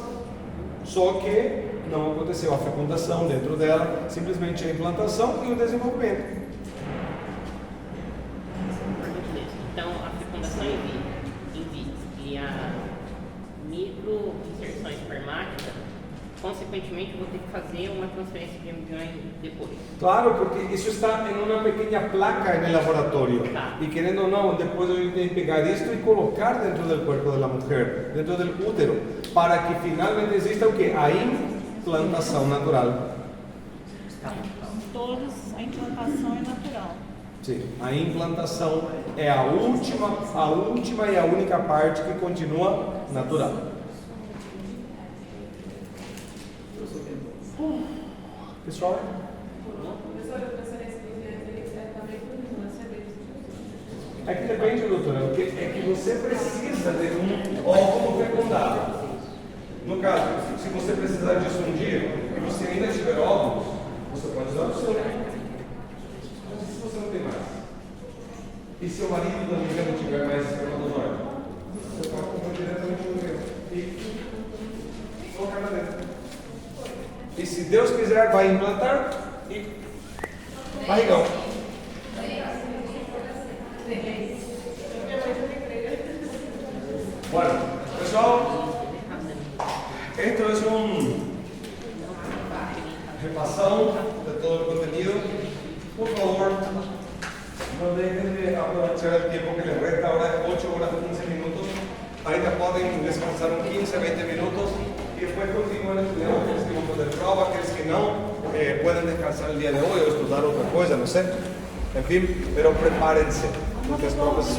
Só que não aconteceu a fecundação dentro dela, simplesmente a implantação e o desenvolvimento. Então, a fecundação in vitro e a microinserção espermática, consequentemente, eu vou ter que fazer uma transferência de embriões depois. Claro, porque isso está em uma pequena placa no laboratório. E querendo ou não, depois eu tenho que pegar isto e colocar dentro do corpo da mulher, dentro do útero, para que finalmente exista o quê? A implantação natural. Todos, a implantação é natural. Sim, a implantação é a última e a única parte que continua natural. Pessoal? É que depende, doutora, porque é que você precisa de um óvulo fecundado. No caso, se você precisar disso um dia e você ainda tiver óvulos, você pode usar o seu. Mas e se você não tem mais? E se o marido da amiga não tiver mais espermatozoide? Você pode comprar diretamente no meu e colocar lá dentro. E se Deus quiser, vai implantar e barrigão. Bueno, pessoal, esto es un repasão de todo el contenido. Por favor, no dejen de aprovechar el tiempo que les resta. Ahora es 8 horas 15 minutos. Ahorita pueden descansar un 15, 20 minutos y después continúan estudiando. Aquellos que van a poner prueba, aquellos que no, pueden descansar el día de hoy o estudiar otra cosa, no sé. En fin, pero prepárense, porque es pruebas.